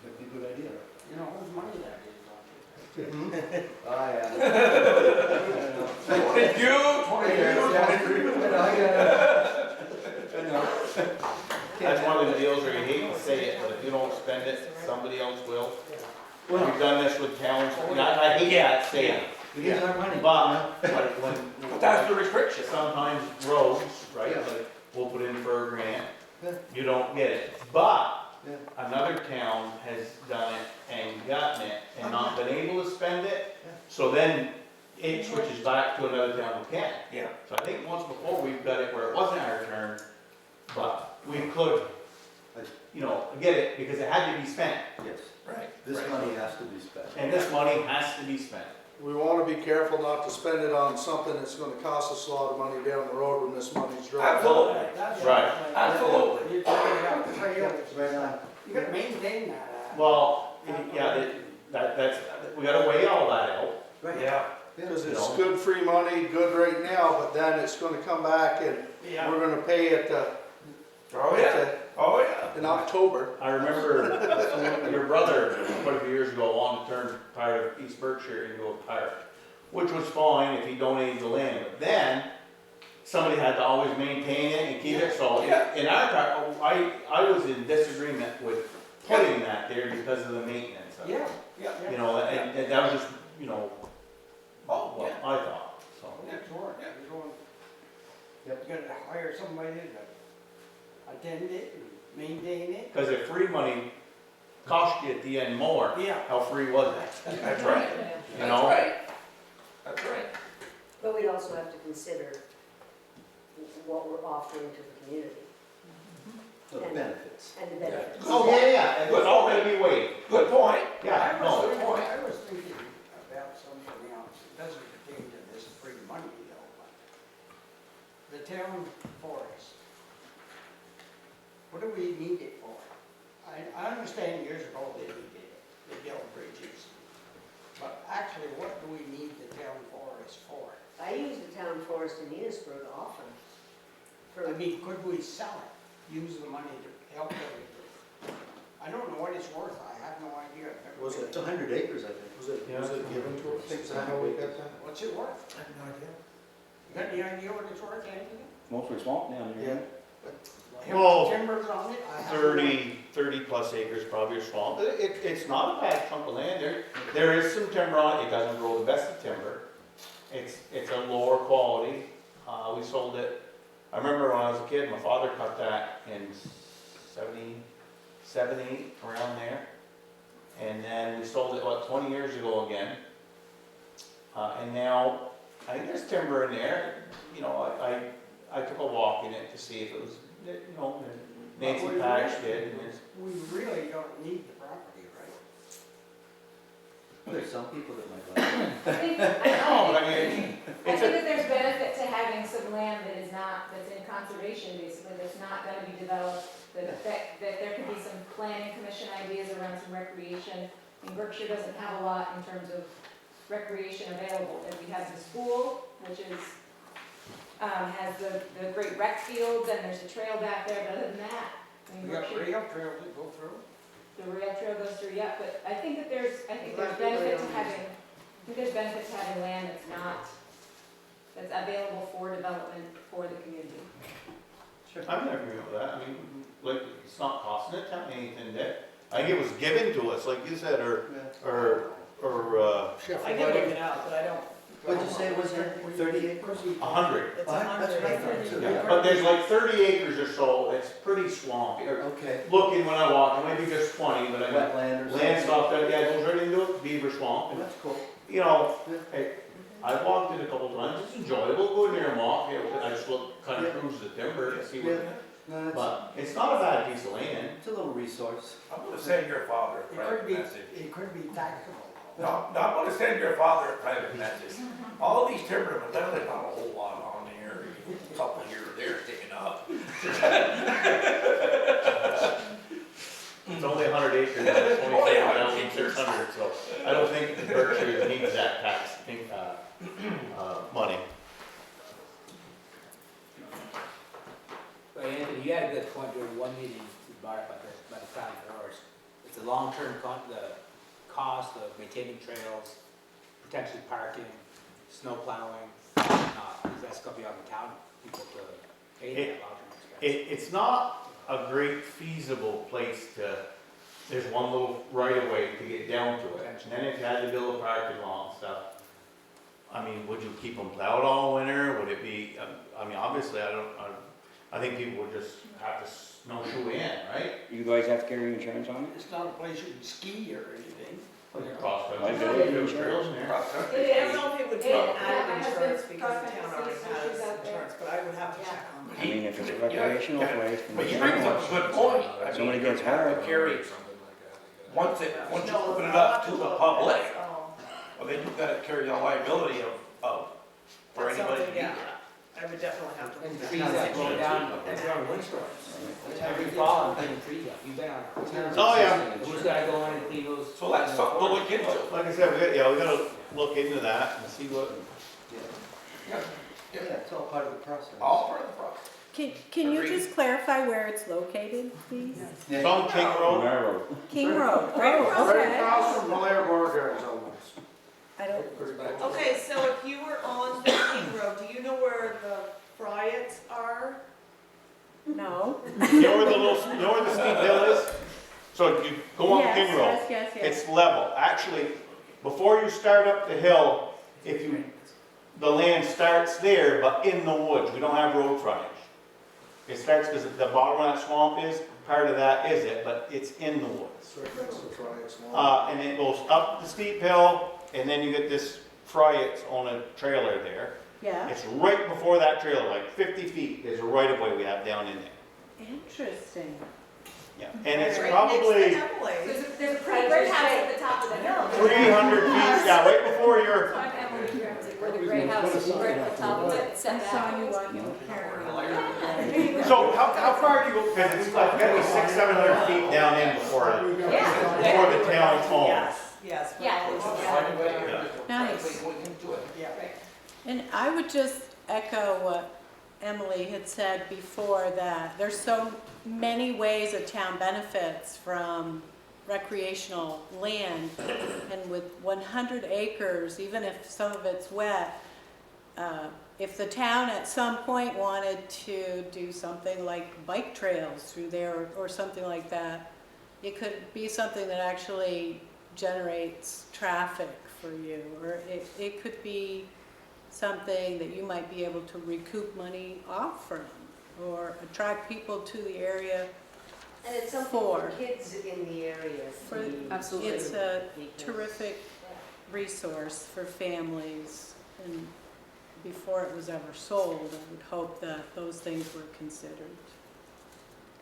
that'd be a good idea. You know whose money that is on it? Ah, yeah. 22, 23. I know. that's one of the deals where you hate to say it, but if you don't spend it, somebody else will. Well, We've done this with towns, and I hate that saying, it is our money. but when. But that's the restriction. Sometimes roads, right, Yeah. like, we'll put in for a grant, Yeah. you don't get it. But Yeah. another town has done it and gotten it and not been able to spend it, Yeah. so then it switches back to another town who can. Yeah. So I think once before we've got it where it wasn't our turn, but we could, get it because it had to be spent. Yes, Right. this money has to be spent. And this money has to be spent. We wanna be careful not to spend it on something that's gonna cost us a lot of money down the road when this money's dry. Absolutely. That's Right. Absolutely. You gotta trails. Right on. You gotta maintain that. Well, yeah, that's, we gotta weigh all that out. Right. Yeah. Cause You it's know. good free money, good right now, but then it's gonna come back and Yeah. we're gonna pay it, Oh, yeah. Oh, yeah. in October. I remember your brother, quite a few years ago, wanted to turn part of East Berkshire into a park, which was fine if he donated the land, but then somebody had to always maintain it and keep it, so Yeah. in our part, I was in disagreement with putting that there because of the maintenance of it. Yeah, yeah. You know, and that was just, Oh, what yeah. I thought, so. Next work. Yeah. You gotta hire somebody to attend it and maintain it. Cause if free money cost you at the end more, Yeah. how free was it? That's right. You That's know? right. That's right. But we'd also have to consider what we're offering to the community The benefits. and the benefits. Oh, yeah, and it's all gonna be weighed. Good point. Yeah, no, I was thinking about something else. It doesn't pertain to this free money though, but the town forest. What do we need it for? I understand years ago they needed it. They built bridges. But actually, what do we need the town forest for? I use the town forest in Enosburg often. I mean, could we sell it? Use the money to help them? I don't know what it's worth. I have no idea. I've never Was been. It's 100 acres, I think. Was it given to us? Is that how we got that? What's it worth? I have no idea. You got any idea what it's worth, Anthony? Mostly swamp down here. Well, Timbers on it? I have no- 30 plus acres probably are swamp. It's not a bad chunk of land. There is some timber on it. It doesn't grow the best of timber. It's a lower quality. We sold it. I remember when I was a kid, my father cut that in 77, 8, around there. And then we sold it, 20 years ago again. And now, I think there's timber in there. I took a walk in it to see if it was, Nancy Patch did. And there's- We really don't need the property, right? There's some people that might like it. I think, No, but I mean, I it's think a, that there's benefit to having some land that is not, that's in conservation basically, that's not gonna be developed, that there could be some planning commission ideas around some recreation. I mean, Berkshire doesn't have a lot in terms of recreation available. And we have the school, which is, has the great rec fields, and there's a trail back there, but other than that, I mean, We got Berkshire- rail trails that go through. the rail trail goes through, yeah, but I think that there's That'd be benefit to really having, I think there's benefit to having land that's available for development for the community. I'm in agreement with that, I mean, like, it's not costing the town anything there. I think it was given to us, like you said, or, I can look it out, but I don't. What'd you say it was there, 30 acres? 100. It's That's what I thought too. Yeah, but there's like 30 acres or so, it's pretty swampy. Or Okay. looking when I walk, it might be just 20, but I mean, Wetland or something? land stuff that, yeah, goes right into it, beaver swamp. And, That's cool. you know, Yeah. hey, I've walked it a couple times, it's enjoyable, go near and walk, you know, I just look, kind of cruise the timber and see what, Yeah. No, but it's not a bad piece of land. it's a little resource. I'm gonna send your father a It could private be, message. it could be taxable. No, I'm gonna send your father a private message. All these timber, but there's not a whole lot on there, a couple here or there sticking up. It's only 100 acres, and it's only 4,600, so I don't think the Berkshire needs that tax, money. But Anthony, you had a good point during one meeting you brought up about the town forest. It's a long-term the cost of maintaining trails, potentially parking, snow plowing, not, because that's gonna be on the town people to pay that long-term expense. It's not a great feasible place to, there's one little right of way to get down to it. And then if you had to build a parking lot and stuff, I mean, would you keep them plowed all winter? Would it be, I mean, obviously, I think people would just have to snowshoe in, right? You guys have to carry insurance on it? It's not a place you can ski or anything. Trails in there. I don't know if it would be an Yeah, added my insurance husband's because the car town already issues out has there. insurance, but I would have to check on that. I mean, if it's a recreational place. But you bring up a good point. I mean, Somebody gets you have to hurt. carry, once you open it up to the public, well, then you've gotta carry the liability of, for That's anybody to something, be yeah, there. I would definitely have to. And trees that blow down, that's around windstorms. Every fall, I'm cleaning trees up, you bet. Oh, yeah. Who's gotta go in and clean those? So that's something to look into. Like I said, we gotta look into that and see what. Yeah, it's all part of the process. All part of the process. Can you just clarify where it's located, please? It's on King Road. King Road, Right okay. across from Blair Burgers almost. I don't, Okay, so if you were on the King Road, do you know where the Friets are? no. You know where the steep hill is? So you go on King Road. Yes. It's level. Actually, before you start up the hill, the land starts there, but in the woods. We don't have road frontage. It starts because the bottom of that swamp is, part of that is it, but it's in the woods. And it goes up the steep hill, and then you get this Friets on a trailer there. Yeah, It's right before that trailer, like 50 feet is a right of way we have down in there. interesting. Yeah, and it's Right probably next to Emily's. There's a pretty great house at the top of the hill. 300 feet, yeah, right before your, So I'm Emily Ramsey, where the gray house is right at the top of it, I set saw back. you walking with Karen. so how far do you go, because it's like gotta be 600-700 feet down in before the town owns. Yes. Yeah. Nice. Yeah. And I would just echo what Emily had said before, that there's so many ways a town benefits from recreational land. And with 100 acres, even if some of it's wet, if the town at some point wanted to do something like bike trails through there or something like that, it could be something that actually generates traffic for you, or it could be something that you might be able to recoup money off from, or attract people to the area. And it's something for kids in the area. Absolutely. It's a terrific resource for families, and before it was ever sold, I would hope that those things were considered.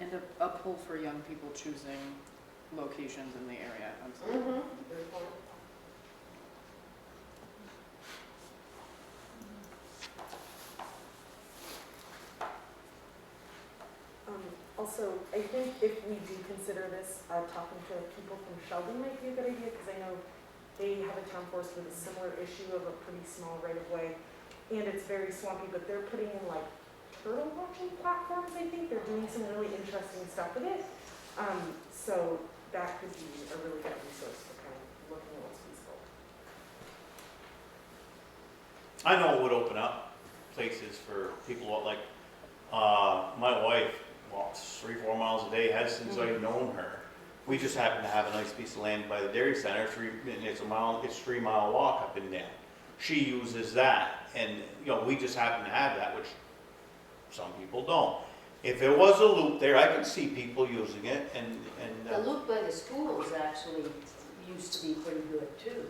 And a pull for young people choosing locations in the area, absolutely. Also, I think if we do consider this, talking to people from Sheldon might be a good idea, because I know they have a town Forest with a similar issue of a pretty small right of way. And it's very swampy, but they're putting in like turtle watching platforms, I think. They're doing some really interesting stuff with it. So that could be a really good resource for kind of looking at what's feasible. I know it would open up places for people like, my wife walks 3-4 miles a day, has since I've known her. We just happen to have a nice piece of land by the dairy center, it's 3-mile walk up and down. She uses that, and, you know, we just happen to have that, which some people don't. If it was a loop there, I could see people using it, The loop by the schools actually used to be pretty good too.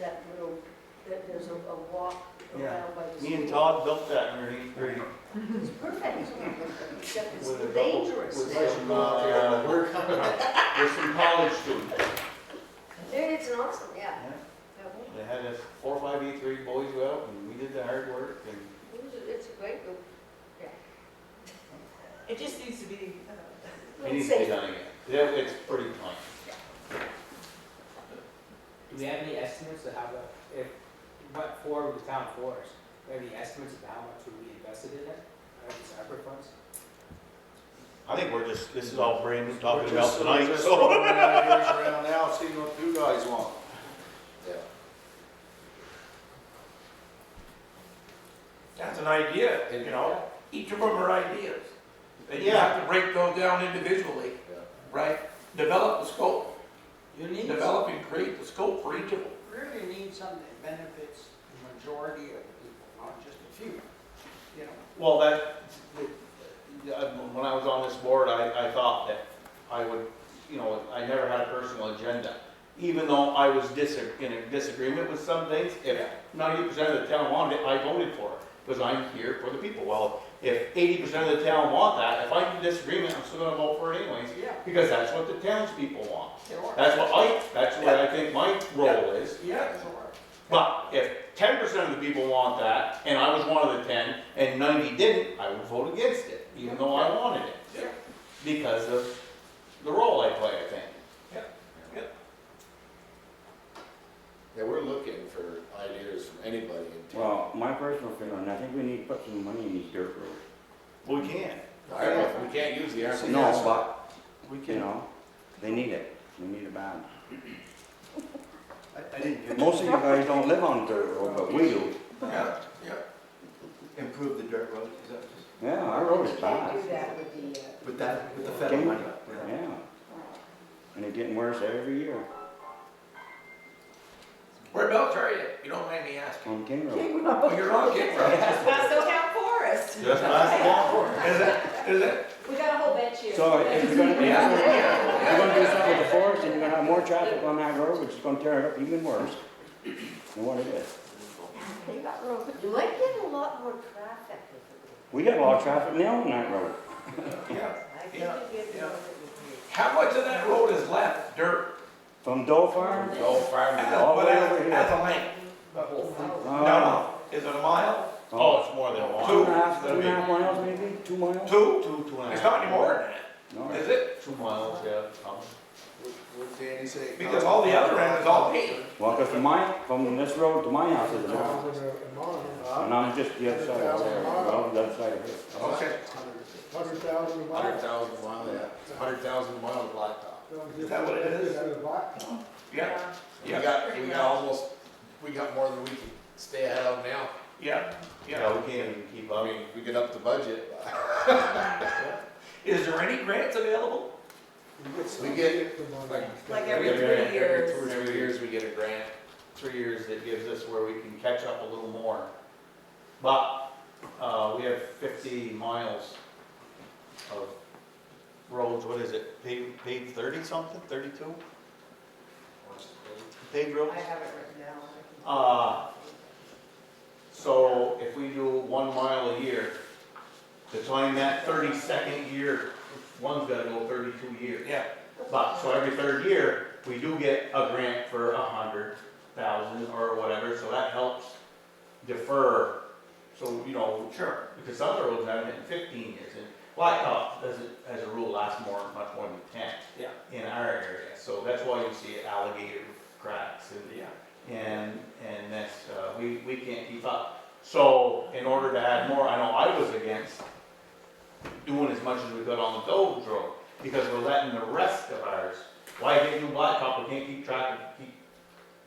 That little, there's a walk around by the schools. me and Todd built that underneath there. It's perfect, except it's With a couple- dangerous. with some college students. It's an awesome, yeah. They had us 4 or 5 E3 boys go out, and we did the hard work, and It's a great loop. It just needs to be, it needs to be done again. Yeah, it's pretty tight. Do we have any estimates of how what for the town forest? Do we have any estimates of how much we invested in it, these ARPA funds? I think this is all brand new talking We're about just- tonight, we're just so. throwing ideas around now, see what you guys want. Yeah. That's an idea, you know, each of them are ideas. And you Yeah. have to break those down individually, right? Develop the scope, You need, develop and create the scope for each of them. really need something that benefits the majority of the people, not just a few, you know. Well, when I was on this board, I thought that I would, you know, I never had a personal agenda. Even though I was in a disagreement with some things, if 90% of the town wanted it, I voted for it, because I'm here for the people. Well, if 80% of the town want that, if I'm in disagreement, I'm still gonna vote for it anyways, Yeah. because that's what the townspeople want. Sure. That's what I think my role is. Yeah, sure. But if 10% of the people want that, and I was one of the 10, and 90 didn't, I would vote against it, even though I wanted it. Yeah. Because of the role I play, I think. Yeah, we're looking for ideas from anybody in town. Well, my personal feeling, I think we need to put some money in these dirt roads. Well, we can. I don't know if we can't use the ARPA. No, but, We you can. know, they need it. They need it bad. I didn't get Most of you guys don't live on a dirt road, but we do. Yeah, yeah. improve the dirt road, is that just, Yeah, our road is You bad. can't do that with the, with the federal King- money? Yeah. And it's getting worse every year Whereabouts are you? You don't mind me asking. on King Road. Oh, you're on King Road. just past the town forest. Just last Is it? Is it? We got a whole bench here. So if you're gonna, Yeah. if you're gonna do something with the forest, then you're gonna have more traffic on that road, which is gonna tear it up even worse than what it is. you might get a lot more traffic if it We get a lot of traffic now on that road. Yeah. I think Yeah, you get yeah. more than How much of that road is left, dirt? From Doe Farm, Go farm to all the way over As here. a length? the whole thing. No. Is it a mile? Oh, it's more than one. 2.5 miles maybe, 2 miles? Two? Two and a It's half. not any more than that. No. Is it? 2 miles, yeah. What Danny say? Because all the other end is all paved. Well, cause from this road to my house is a mile. And I'm just the other side of there, well, the other side of here. Okay. 100,000 a 100,000 a mile, yeah. 100,000 a mile of blacktop. Is that what it is? Yeah. We got more than we can stay ahead of now. Yeah. Yeah, we can't even keep I up. mean, we get up the budget. Is there any grants available? We get, Like we every get a 3 grant years. Every 2 or 3 years, we get a grant. 3 years that gives us where we can catch up a little more. But, we have 50 miles of roads, what is it, paved 30 something, 32? Paved roads? I have it written down. So if we do 1 mile a year, the time that 32nd year, one's gotta go 32 years. Yeah. But, so every third year, we do get a grant for 100,000 or whatever, so that helps defer. So, you know, Sure. because some of the roads haven't been 15 years, and blacktop doesn't, as a rule, last much more than 10 Yeah. in our area. So that's why you see alligator cracks and, Yeah. and that's, we can't keep up. So in order to add more, I know I was against doing as much as we could on the Dover Road, because we're letting the rest of ours, why get new blacktop, we can't keep track of,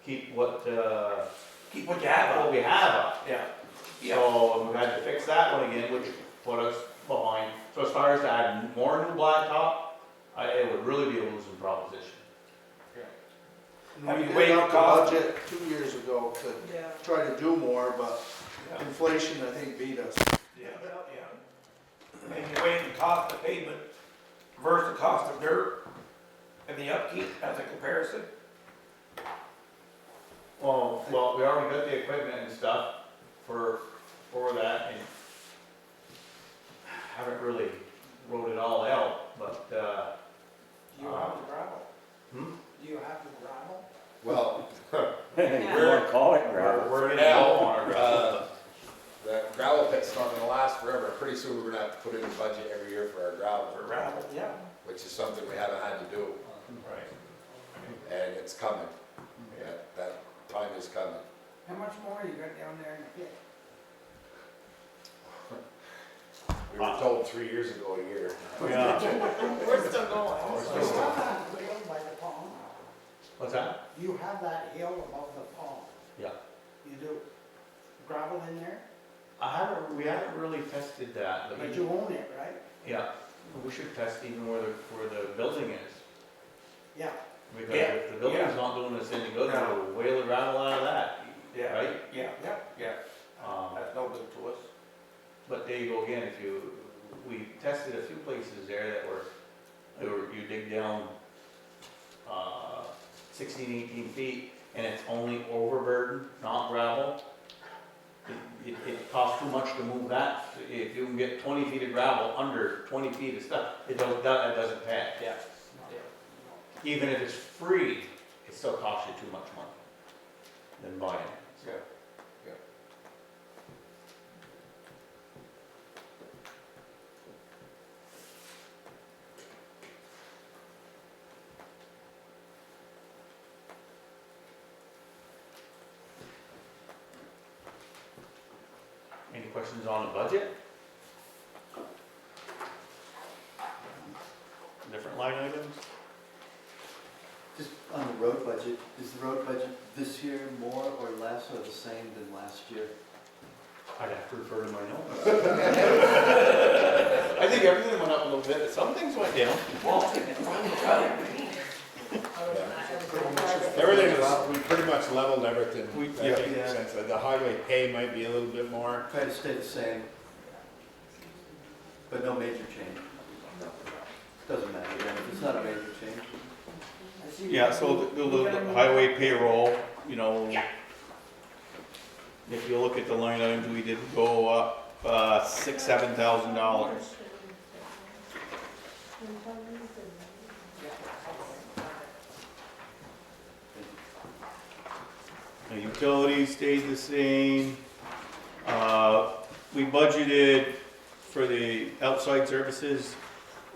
keep what, Keep what you have what up. we have up. Yeah. Yeah. So we had to fix that one again, which put us behind. So as far as to add more new blacktop, it would really be a losing proposition. Have We you did weighed up the the cost? budget 2 years ago to Yeah. try to do more, but Yeah. inflation, I think, beat us. Yeah, yeah. And you weigh the cost of pavement versus the cost of dirt and the upkeep as a comparison. Well, we already got the equipment and stuff for that, and haven't really wrote it all out, but, Do you have the gravel? hmm? Do you have the gravel? Well, You wanna call it gravel? We're gonna now, go on our gravel. the gravel pit's not gonna last forever. Pretty soon we're gonna have to put in a budget every year for our gravel, For gravel. Yeah. which is something we haven't had to do, Right. and it's coming. That time is coming. How much more you got down there in the pit? We were told 3 years ago a year. Yeah. We're still going. You have that hill by the pond. What's that? You have that hill above the pond. Yeah. You do. Gravel in there, We haven't really tested that. but you own it, right? Yeah, we should test even where the building is. Yeah. Because Yeah, if the building's not doing us any good, No. we'll whale the gravel out of that, Yeah. right? Yeah, Yep. yeah. Um, That's no good to us. But there you go again, we tested a few places there that were, you dig down, 16, 18 feet, and it's only overburden, not gravel. It costs too much to move that. If you can get 20 feet of gravel under 20 feet of stuff, it doesn't pay. Yeah. Even if it's free, it still costs you too much money than buying it. Yeah. Any questions on the budget? Different line items? Just on the road budget, is the road budget this year more or less or the same than last year? I'd have to refer to my notes. I think everything went up a little bit, some things went down. Everything is, we pretty much leveled everything. I Yeah. think since the highway pay might be a little bit more. Try to stay the same, but no major change. Doesn't matter, then, if it's not a major change. I see Yeah, so the highway payroll, you know, if you look at the line items, we did go up, $6,000-7,000. The utilities stayed the same. We budgeted for the outside services,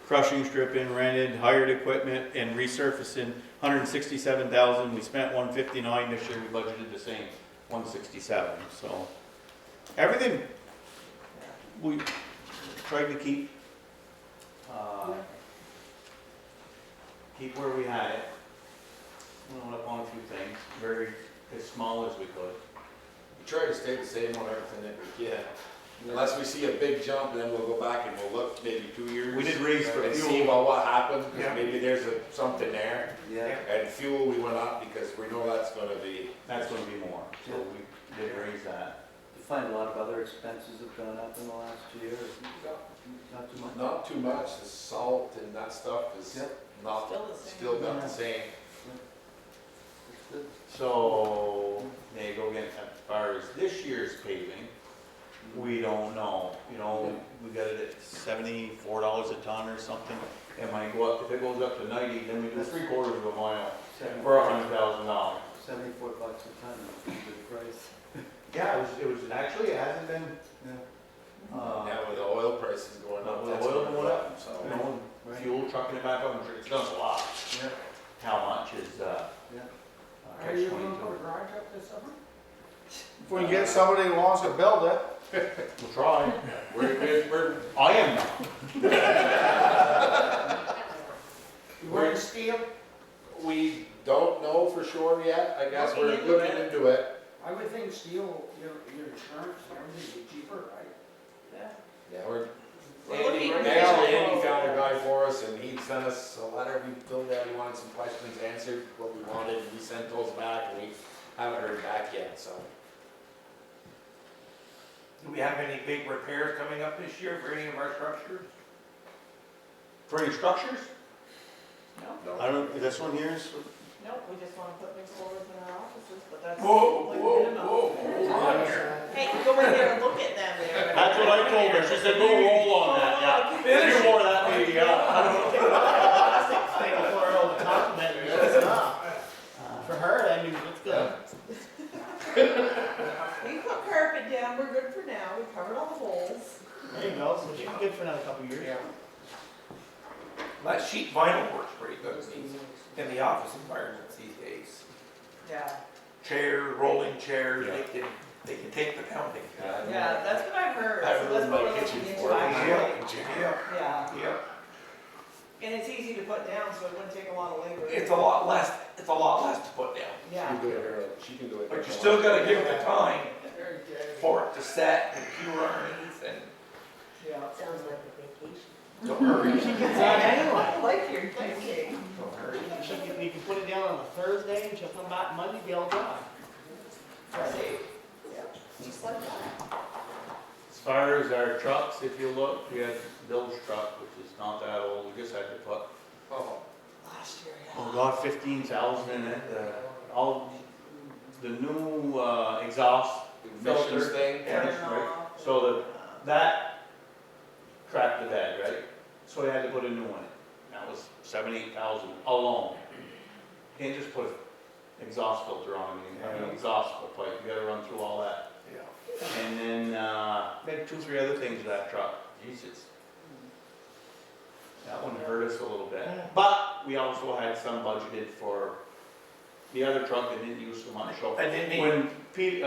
crushing, stripping, rented, hired equipment, and resurfacing, 167,000. We spent 159 this year. We budgeted the same, 167. So everything we tried to keep where we had it. We went up on a few things, very as small as we could. We try to stay the same on everything that we can. Unless we see a big jump, then we'll go back and we'll look maybe 2 years. We did raise for and fuel. see about what happened, 'cause Yeah. maybe there's something there. Yeah. And fuel, we went up because we know that's gonna be, That's gonna be more, so we did raise that. You find a lot of other expenses have gone up in the last year, not too much? not too much, the salt and that stuff is Yep. not, Still the same. still not the same. That's good. So, there you go again, as far as this year's paving, we don't know. You know, we got it at $74 a ton or something. It might go up, if it goes up to 90, then we do 3/4 of a mile for $100,000. $74 a ton, is a good price. Yeah, it was actually, it hasn't been, Yeah, with the oil prices going up, with that's oil gonna going go up, up, so. you know, fuel trucking it back up, I'm sure it's done a lot. Yeah, How much is, yeah. Are you gonna put a garage up this summer? If we can get somebody who wants to build it, We'll try. I am not. You want steel? We don't know for sure yet, I guess we're Looking into looking it. into it. I would think steel, your insurance and everything be cheaper, right? Yeah, we're, We're looking Andy, into it. Andy found a guy for us and he sent us a letter, we filled out, he wanted some questions answered, what we wanted, and we sent those back and we haven't heard back yet, so. Do we have any big repairs coming up this year for any of our structures? For any structures? No, I don't, this one here is, no, we just wanna put new floors in our offices, but that's. Whoa, like whoa, minimum. whoa, hold on here. Hey, go in there and look at them there. That's what I told her, she said, go roll on that, yeah. A few more of that maybe, yeah. Plastic thing for her all the top of it, and it's not. For her, I mean, it's good. We put carpet down, we're good for now, we covered all the holes. There you go, so she's good for another couple years. That sheet vinyl works pretty good in the office environments these days. Yeah, Chairs, rolling chairs, they can take the pounding. yeah, that's what I've heard, I so that's ruined what my we're kitchen looking into. floor. Yeah, Yeah, yeah. and it's easy to put down, so it wouldn't take a lot of labor. It's a lot less to put down. She Yeah, can do it her, she can do it. But you still gotta give it the time for it to set and cure underneath and yeah. Sounds like a vacation. don't hurry. She gets on anyway. I like your thinking. Don't hurry. You can put it down on a Thursday and she'll come back Monday, be all dry. See? Yeah, just like that. As far as our trucks, if you look, we had Bill's truck, which is not that old, we just had to put, Last year, yeah. oh God, 15,000 in it, all, the new, exhaust Emissions filter. thing. Yeah, Turn right. off. So that cracked the bed, right? So we had to put a new one in. That was 7,000-8,000 alone. Can't just put exhaust filter on, I mean, exhaust pipe, you gotta run through all that. Yeah. And then, we had 2-3 other things with that truck, Jesus. That one hurt us a little bit. But we also had some budgeted for the other truck that didn't use so much, so. And then When we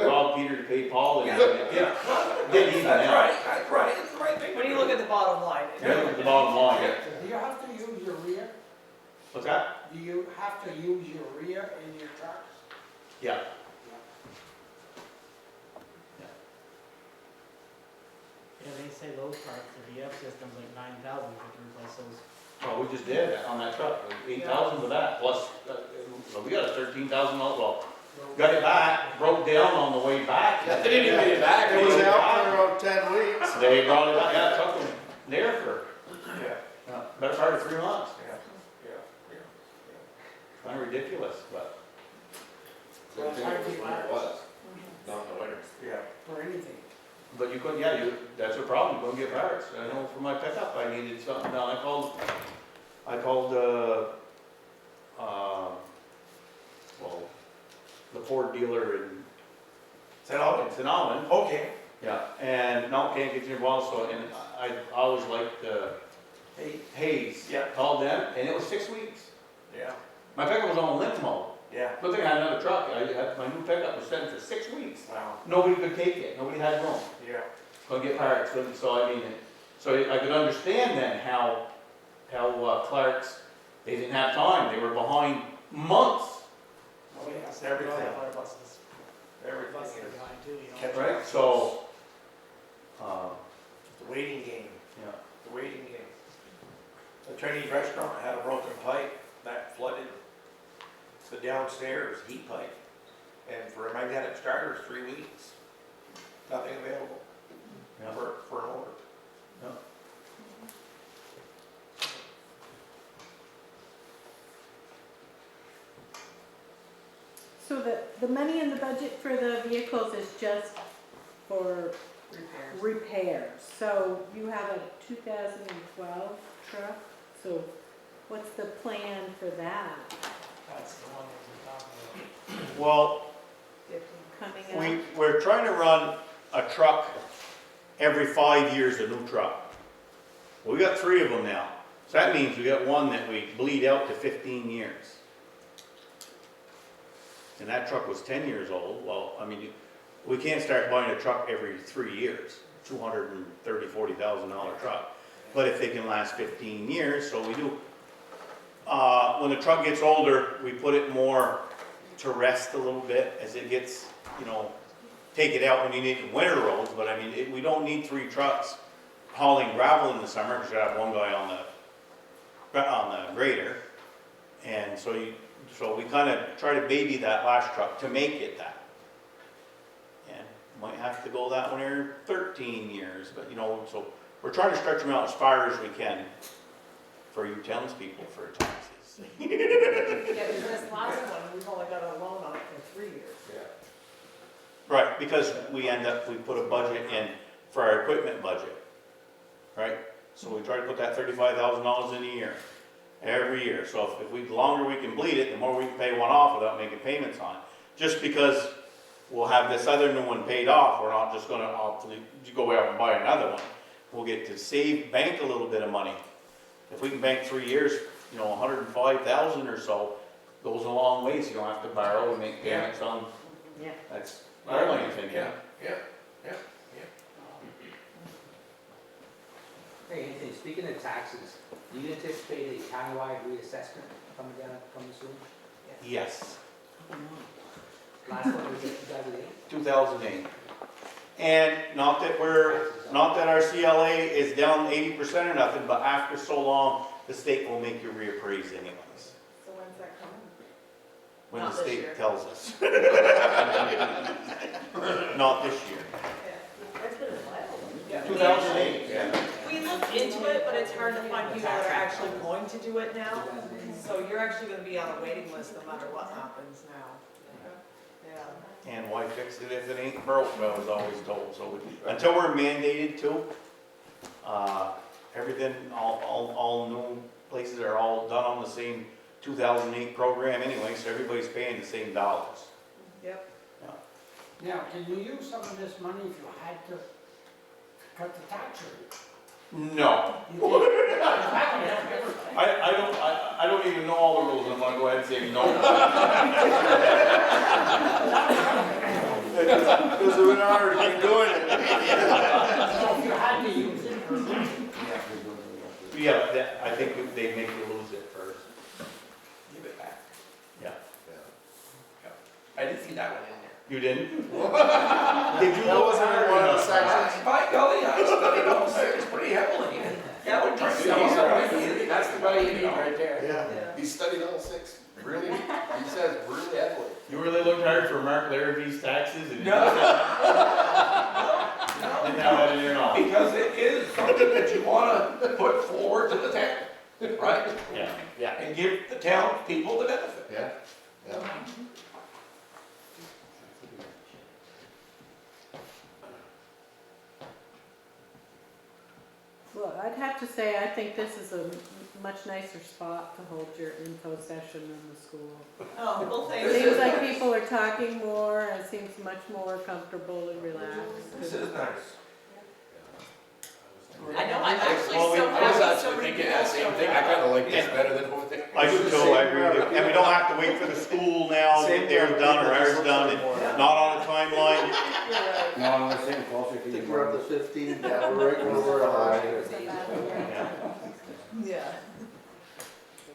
robbed Peter to pay Paul, and Yeah. didn't even That's help. right, that's right, it's the right thing. When you look at the bottom line. it- Yeah, the bottom line. Do you have to use your rear? What's that? Do you have to use your rear in your trucks? Yeah. Yeah, they say those parts, the DF system's like 9,000 to replace those. Well, we just did on that truck, 8,000 for that, plus, so we got a 13,000, well, got it back, broke down on the way back. Yeah, they didn't even get it back. it was out for about 10 weeks. They brought it back, yeah, it took them there for, Yeah, better part of 3 months. yeah. Kind of ridiculous, but. Good thing it was when it was, not in the winter. Yeah. For anything? But you couldn't, that's a problem, you couldn't get parts. I know for my pickup, I needed something done, I called, well, the Ford dealer in St. Albans. St. Albans. Okay. Yeah, and no, can't get your involved, so, and I always liked, Hey. Hayes. Yeah. Called them, and it was 6 weeks. Yeah. My pickup was on limp mode. Yeah. Good thing I had another truck, my new pickup was sitting for 6 weeks. Wow. Nobody could take it, nobody had room. Yeah. Couldn't get parts, so I mean, so I could understand then how Clark's, they didn't have time, they were behind months, Oh, yeah. It's everything. Fire buses. Everything Buses are is behind too, you know. kept right? So, the waiting game. yeah, The waiting game. The Chinese restaurant had a broken pipe that flooded the downstairs heat pipe. And for a magnetic starter, 3 weeks, nothing available yeah, for an order. yeah. So the money in the budget for the vehicles is just for repairs. So you have a 2012 truck, so what's the plan for that That's the one that we're talking about. well, coming up? we're trying to run a truck every 5 years, a new truck. We got 3 of them now. So that means we got one that we bleed out to 15 years. and that truck was 10 years old, well, I mean, we can't start buying a truck every 3 years, $230,000, $40,000 truck. But if they can last 15 years, so we do. When the truck gets older, we put it more to rest a little bit as it gets, you know, take it out when you need winter roads, but I mean, we don't need 3 trucks hauling gravel in the summer, because you have one guy on the grader. And so we kind of try to baby that last truck to make it that. And might have to go that one every 13 years, but you know, so we're trying to stretch them out as far as we can for you townspeople for taxes. Yeah, because this last one, we've only got a loan on it for 3 years. Right, because we put a budget in for our equipment budget, right? So we try to put that $35,000 in a year, every year. So the longer we can bleed it, the more we can pay one off without making payments on it. Just because we'll have this other new one paid off, we're not just gonna go out and buy another one. We'll get to bank a little bit of money. If we can bank 3 years, you know, 105,000 or so, goes a long way, so you don't have to borrow and make payments on. Yeah. That's my only thing. Yeah. Hey, Anthony, speaking of taxes, do you anticipate a countywide reassessment coming soon? Yes, Last one was in 2008? 2008. And not that our CLA is down 80% or nothing, but after so long, the state will make you reappraise anyways, So when's that coming? when Not the this state year. tells us. Not this year. That's been a while. Yeah. 2008. We looked into it, but it's hard to find people that are actually going to do it now. So you're actually gonna be on a waiting list no matter what happens now. Yeah. And why fix it if it ain't broke, I was always told. So until we're mandated to, everything, all new places are all done on the same 2008 program anyway, so everybody's paying the same dollars. Yep. Now, can you use some of this money if you had to cut the tax rate? No. You did. That would help everybody. I don't even know all the rules, and I'm gonna go ahead and say no. Because we're already doing it. So if you had to use it, Yeah, I think they make you lose it first. Give it back. Yeah. I didn't see that one in there. You didn't? Did you That know wasn't in one of the sections. By golly, I studied all six pretty heavily. That's the guy you need right there. Yeah. He studied all 6, really, he says really heavily. You really looked hard for Mark Larrabee's taxes and No. didn't have that in your knowledge. Because it is something that you wanna put forward to the town, right? Yeah. And give the town people the benefit. Yeah. Well, I'd have to say, I think this is a much nicer spot to hold your info session than the school. Oh, well, thank It you. seems like people are talking more, and it seems much more comfortable and relaxed. This is nice. I know, I'm actually Well, so I was happy so actually many thinking people that same showed thing, I up. kinda like this better than what they. I do too, I agree with you. And we don't have to wait for the school now, to get theirs done or ours done, and not on a timeline. No, we're sitting closer to I you. think we're up to 15, yeah, we're right where we're at. Yeah. Yeah.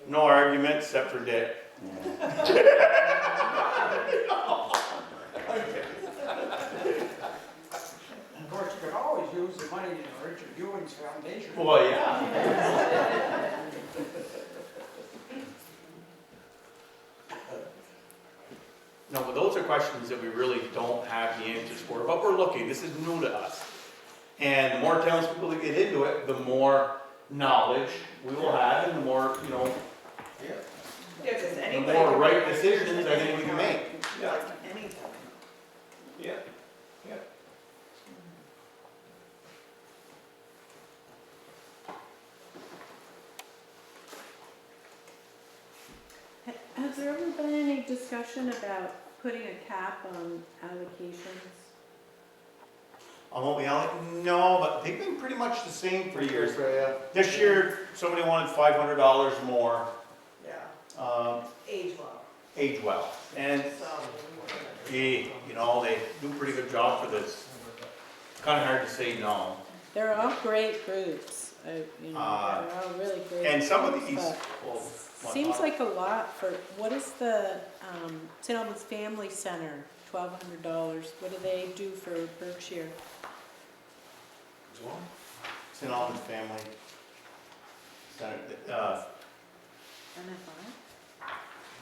No argument except for Dick. of course, you could always use the money in Richard Ewing's foundation. Well, yeah. No, but those are questions that we really don't have the answers for, but we're looking, this is new to us. And the more townspeople that get into it, the more knowledge we will have, and the more, you know, Yeah, because the anybody. more can right make decisions I think we can make. Like anything. Yeah. Has there ever been any discussion about putting a cap on allocations? On what we no, but they've been pretty much the same for years. Yeah. This year, somebody wanted $500 more, Yeah. Age well. age well. And you know, they do a pretty good job for this. Kinda hard to say no. They're all great groups, you know, they're all really great. And some of groups, these, but well, seems like a lot for, what is the, St. Albans Family Center, $1,200, what do they do for Berkshire? St. Albans Family Center, NFI?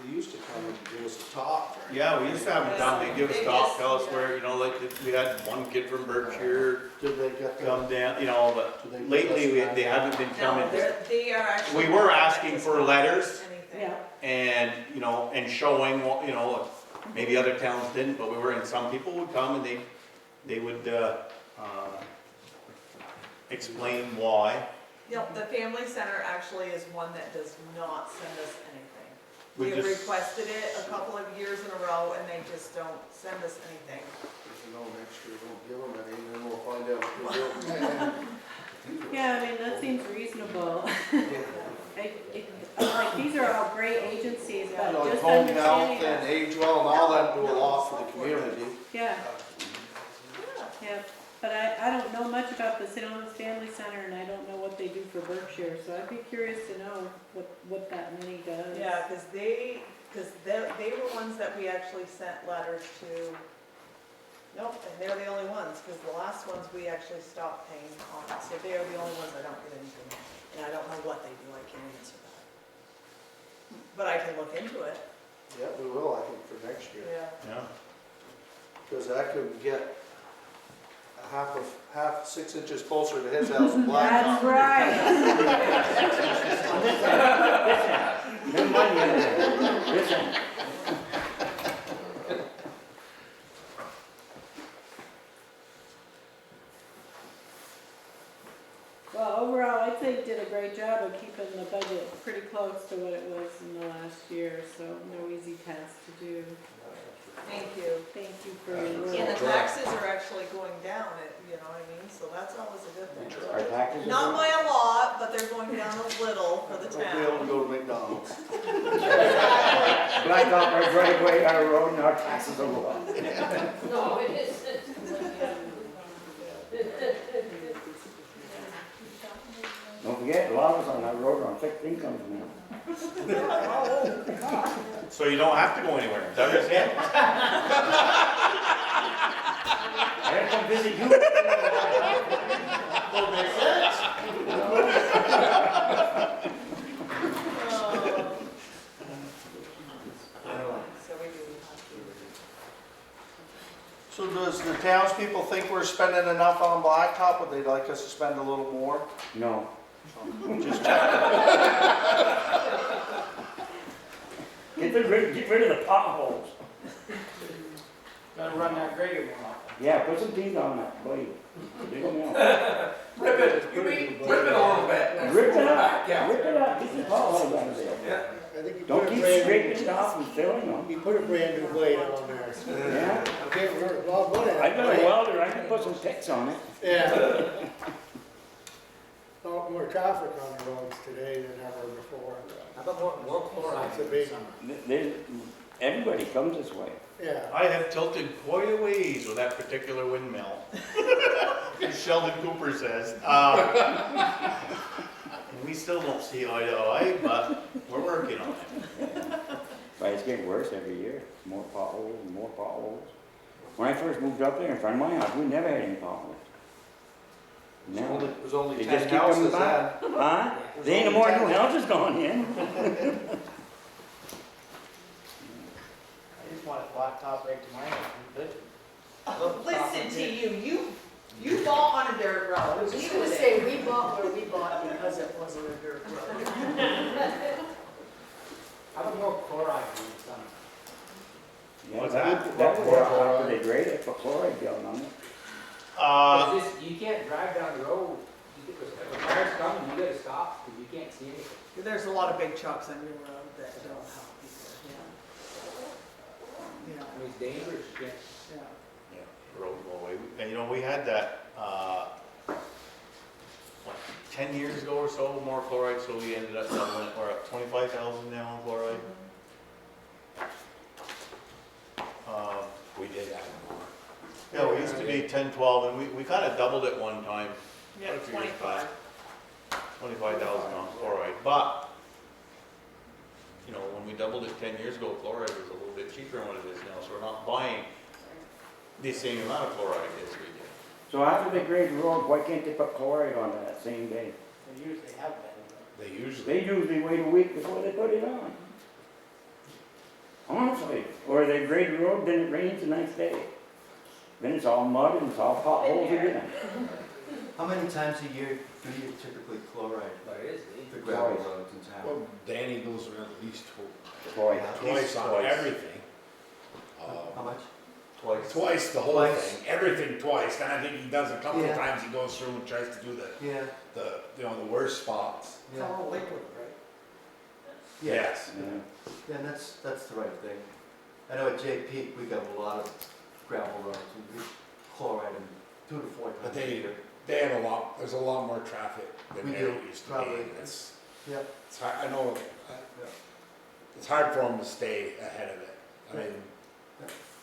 They used to come and give us a talk. right? yeah, we used to have them come, they give us talk, tell us where, you know, like, we had one kid from Berkshire Did they get come down, you know, but Do they give lately, us they haven't been coming. No, they are actually. We were asking for letters Anything. Yeah, and, you know, and showing what, you know, maybe other towns didn't, but we were, and some people would come and they would, explain why. Yep, the Family Center actually is one that does not send us anything. We We have just- requested it a couple of years in a row and they just don't send us anything. If you know next year, don't give them any, then we'll find out what they're doing. yeah, I mean, that seems reasonable. Like, these are all great agencies, but Like just home health understanding. and age well and all that do a lot for the community. Yeah. Yeah, but I don't know much about the St. Albans Family Center, and I don't know what they do for Berkshire, so I'd be curious to know what that money does. Yeah, because they were ones that we actually sent letters to. Nope, and they're the only ones, because the last ones we actually stopped paying on, so they're the only ones I don't get anything on. And I don't know what they do, I can't answer that. But I can look into it. Yeah, we will, I think, for next year. Yeah. Because that could get half 6 inches closer to his house in Blacktop. That's right. No money in there. Listen. Well, overall, I'd say you did a great job of keeping the budget pretty close to what it was in the last year, so no easy task to do. Thank you. Thank you for your work. And the taxes are actually going down, you know what I mean, so that's always a good thing. Our taxes are Not good. by a lot, but they're going down a little for the We'll be able to town. go to McDonald's. Blacktop our driveway, our road, and our taxes are low. No, it isn't. Don't forget, a lot of us on that road are on fixed incomes now. So you don't have to go anywhere, is that what you're saying? I had to come visit you. Well, makes sense. So we do have to. So does the townspeople think we're spending enough on Blacktop? Would they like us to spend a little more? No. Just checking. Get rid of the potholes. Gotta run that grader more often. Yeah, put some teeth on that blade. Dig 'em out. Rip it, you mean, rip it a little bit. Rip it up, Yeah. rip it up, get the potholes out of there. Don't keep scraping it off and filling them. You put a brand new blade on there. Yeah, Okay, well, go ahead. I got a welder, I can put some picks on it. Yeah. Lot more traffic on the roads today than ever before. How about more chloride? It's a big, Everybody comes this way. yeah. I have tilted quite a ways with that particular windmill. As Sheldon Cooper says. And we still don't see eye to eye, but we're working on it. But it's getting worse every year, more potholes and more potholes. When I first moved up there in front of my house, we never had any potholes. Now, There's only they 10 just keep coming houses back. then. Huh? There ain't no more new houses going in. I just want a blacktop right to my house. Listen to you bought on a dirt road. I was just gonna say, we bought where we bought because it wasn't a dirt road. How about more chloride in the sun? Yeah, What's That's where after they grade it, put chloride down on it. Because you can't drive down the road, when cars come, you gotta stop, because you can't see anything. There's a lot of big trucks on your road that don't help people, yeah. I mean, it's dangerous, you can't. Yeah. Yeah, road go away. And you know, we had that, what, 10 years ago or so, more chloride, so we ended up doubling it. We're at 25,000 now on chloride. did add more. Yeah, we used to be 10, 12, and we kind of doubled it one time. Yeah, quite a few years back. 25. 25,000 on chloride, but, you know, when we doubled it 10 years ago, chloride was a little bit cheaper than what it is now, so we're not buying the same amount of chloride as we did. So after they grade the road, why can't they put chloride on that same day? They usually have been. They usually, They usually wait a week before they put it on. Honestly, or they grade the road, then it rains the next day. Then it's all mud and it's all potholes again. How many times a year do you typically chloride But it is, the gravel Twice. roads in town? well, Danny goes around at least Twice. twice on Twice. everything. How much? Twice. Twice the whole Twice. thing, everything twice, and I think he does a couple Yeah. of times, he goes through and tries to do Yeah. the worst spots. It's all liquid, right? Yes. Yeah. Yeah, and that's the right thing. I know at J Peak, we got a lot of gravel roads, and we chloride them 2 to 4 But times a year. they have there's a lot more traffic than We there do, used to probably. be. It's Yep. hard, I know, it's hard for them to stay ahead of it. I mean,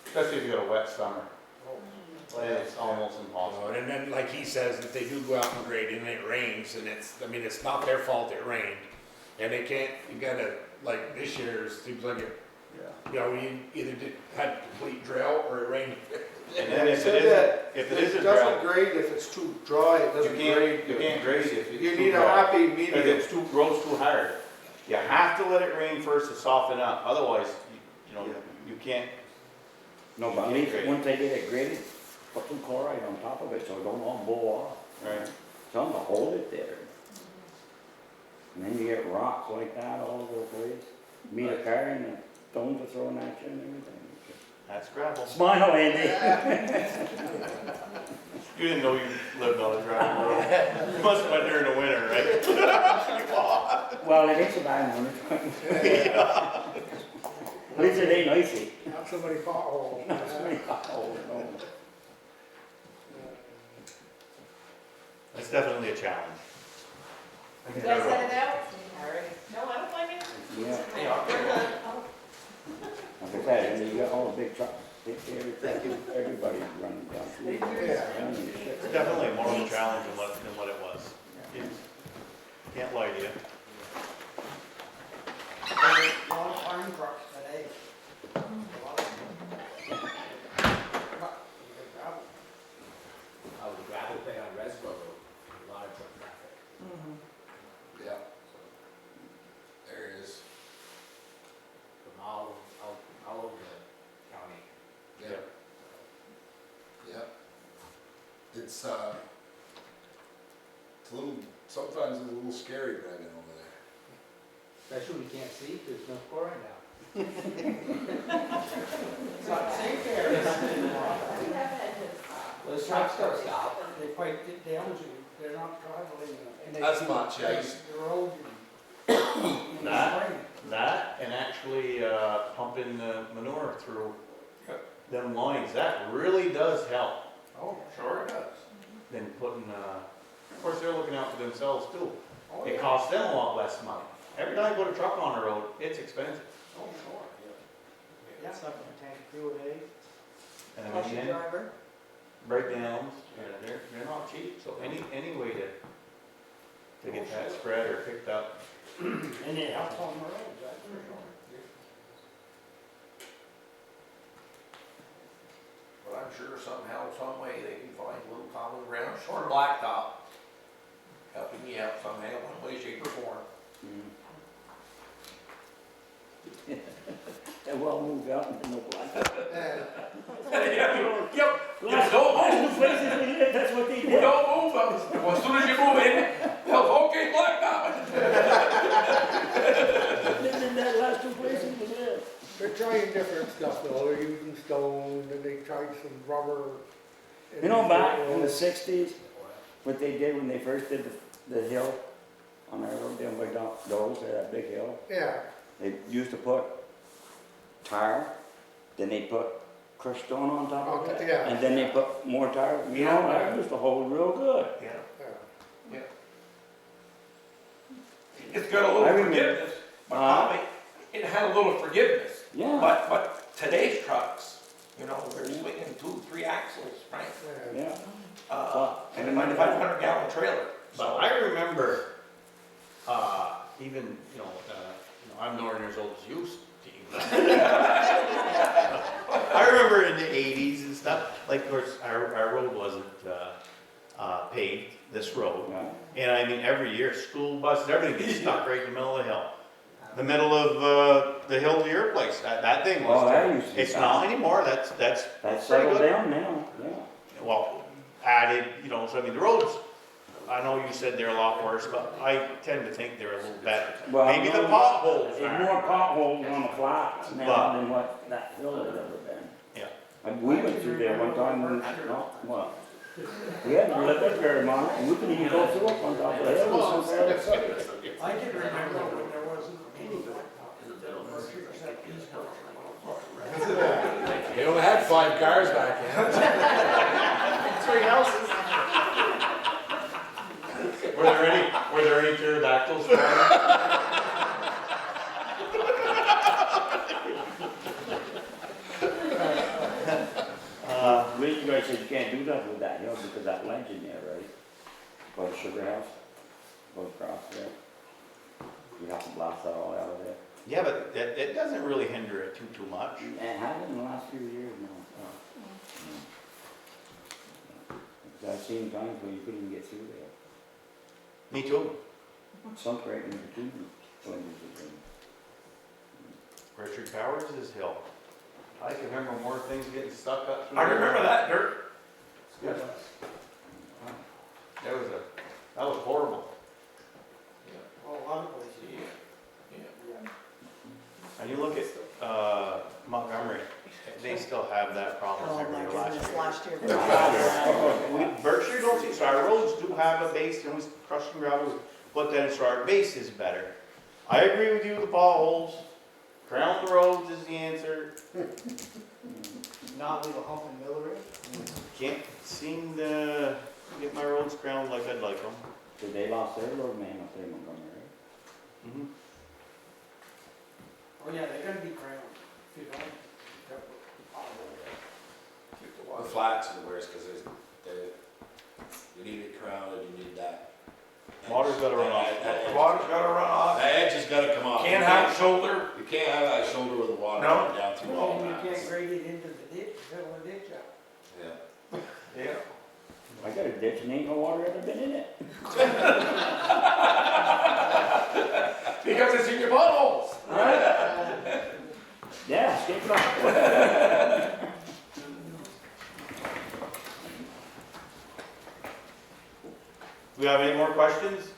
Especially if you got a wet summer, Oh. it's almost impossible. and then like he says, if they do go out and grade and it rains, and it's not their fault it rained, and they can't, you gotta, like this year, it seems like it, Yeah. you know, we either had complete drought or it rained. And then if Said it that isn't, if it isn't doesn't drought, grade if it's too dry, it you doesn't grade. can't grade if it's You too need a dry. happy If medium. it's grows too hard. You have to let it rain first to soften up, otherwise, you know, Yeah. you can't. No, but at least once they get it graded, put some chloride on top of it so it don't all blow off. Right. Something to hold it there. And then you get rocks like that all over the place. Meet a car and the stones are thrown at you and everything. That's gravel. Smile, Andy. You didn't know you lived on a gravel road. You must have went there in the winter, right? Well, it is a bad one. At least it ain't icy. Not so many potholes. Not so many potholes, no. It's definitely a challenge. You guys headed out? Alright. No, I don't blame you. Yeah. We're good. Like I said, and you got all the big trucks, everybody's running down through. It's definitely more of a challenge than what it was. Can't lie to you. A lot of farm trucks today. A lot of them. Gravel. the gravel pit on Reservoir Road, a lot of truck traffic. Yeah. There is. From all over the county. Yeah. Yeah. It's a little, sometimes it's a little scary driving over there. Especially when you can't see, there's no chlorine now. It's not safe there. Well, the trucks don't stop. They fight it down to, they're not traveling. And they- As much, yeah. The road in the That, spring. that and actually pumping manure through them lines, that really does help. Oh, sure it does. Then putting, of course, they're looking out for themselves too. Oh, It yeah. costs them a lot less money. Every time you put a truck on the road, it's expensive. Oh, sure, yeah. Something to tank fuel, eh? And Plus your then driver. breakdowns, they're not cheap, so any way to get that spread or picked up. And it helps on the roads, that's for sure. But I'm sure somehow, some way, they can find a little common ground, short blacktop, helping you out somehow, one way, shape, or form. They well moved out and no black. Yep, you don't move, places we live, that's what they you don't move, well, as soon as you move in, they'll, okay, blacktop. Lived in that last two places we live. They're trying different stuff though, they're using stone, and they tried some rubber. You know, back in the '60s, what they did when they first did the hill on our road down by Dole's, that big hill, Yeah, they used to put tar, then they put crushed stone on top of it, okay, yeah. and then they put more tar. You know, that used to hold real good. Yeah. It's got a I little remember. forgiveness, but probably, it had a little forgiveness. Yeah. But today's trucks, you know, they're swinging 2-3 axles, right? Yeah. And a 9,500-gallon trailer, But so. I remember, even, I'm nowhere near as old as you, Steve. I remember in the 80s and stuff, like, of course, our road wasn't paved, this road. Yeah. And I mean, every year, school buses, everything gets stuck right in the middle of the hill. The middle of the hill to your place, that thing was. Oh, that used to be It's bad. not anymore, that's That's pretty settled good. down now, yeah. Well, added, so I mean, the roads, I know you said they're a lot worse, but I tend to think they're a little better. Well, Maybe the no, potholes There's are. more potholes on the flats But- now than what that hill has ever been. Yeah. And we went through there one time, we had to live up very much, and we couldn't even go through up on top of the hill. I can remember when there wasn't any Berkshire except P.E.G. They only had 5 cars back then. 3 houses. Were there any pterodactyls? Really, you guys said you can't do that with that hill because that ledge in there, right? By the sugar house, goes across there. You have to blast that all out of there. Yeah, but it doesn't really hinder it too much. It hasn't in the last few years now. Because I've seen times where you couldn't even get through there. Me too. Sunk right in between ledges of Richard Powers' hill. I can remember more things getting stuck up through I there. remember that dirt. Yeah. That was horrible. Well, a lot of places. And you look at, Montgomery, they still have that problem Oh every my year goodness, last year. last year. Berkshire don't see, so our roads do have a base, and we crush and gravel, but then so our base is better. I agree with you, the potholes, crown the roads is the answer. Not leave a hump in Millery. Can't seem to get my roads crowned like I'd like them. So they lost their road man up there in Montgomery, right? Mm-hmm. Oh, yeah, they're gonna be crowned. If you don't, The flats are the worst, because you need it crowned and you need that. Water's gotta run off. Water's gotta run off. That edge has gotta come off. Can't have shoulder. You can't have that shoulder with the water No. running down through all you that. can't grade it into the ditch, fill the ditch up. Yeah. Yeah. I got a ditch and ain't no water ever been in it. Because it's in your potholes. Yeah, skip it off. Do we have any more questions?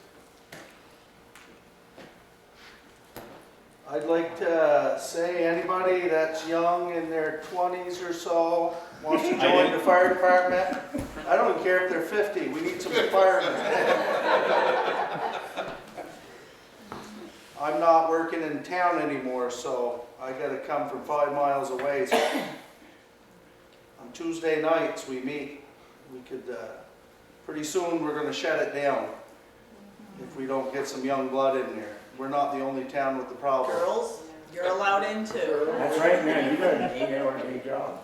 I'd like to say anybody that's young in their 20s or so wants to join the fire department. I don't even care if they're 50, we need some firemen. I'm not working in town anymore, so I gotta come from 5 miles away. So on Tuesday nights, we meet. We could, pretty soon, we're gonna shut it down if we don't get some young blood in there. We're not the only town with the problem. Girls, you're allowed in too. That's right, man, you got an 8-hour-a-day job.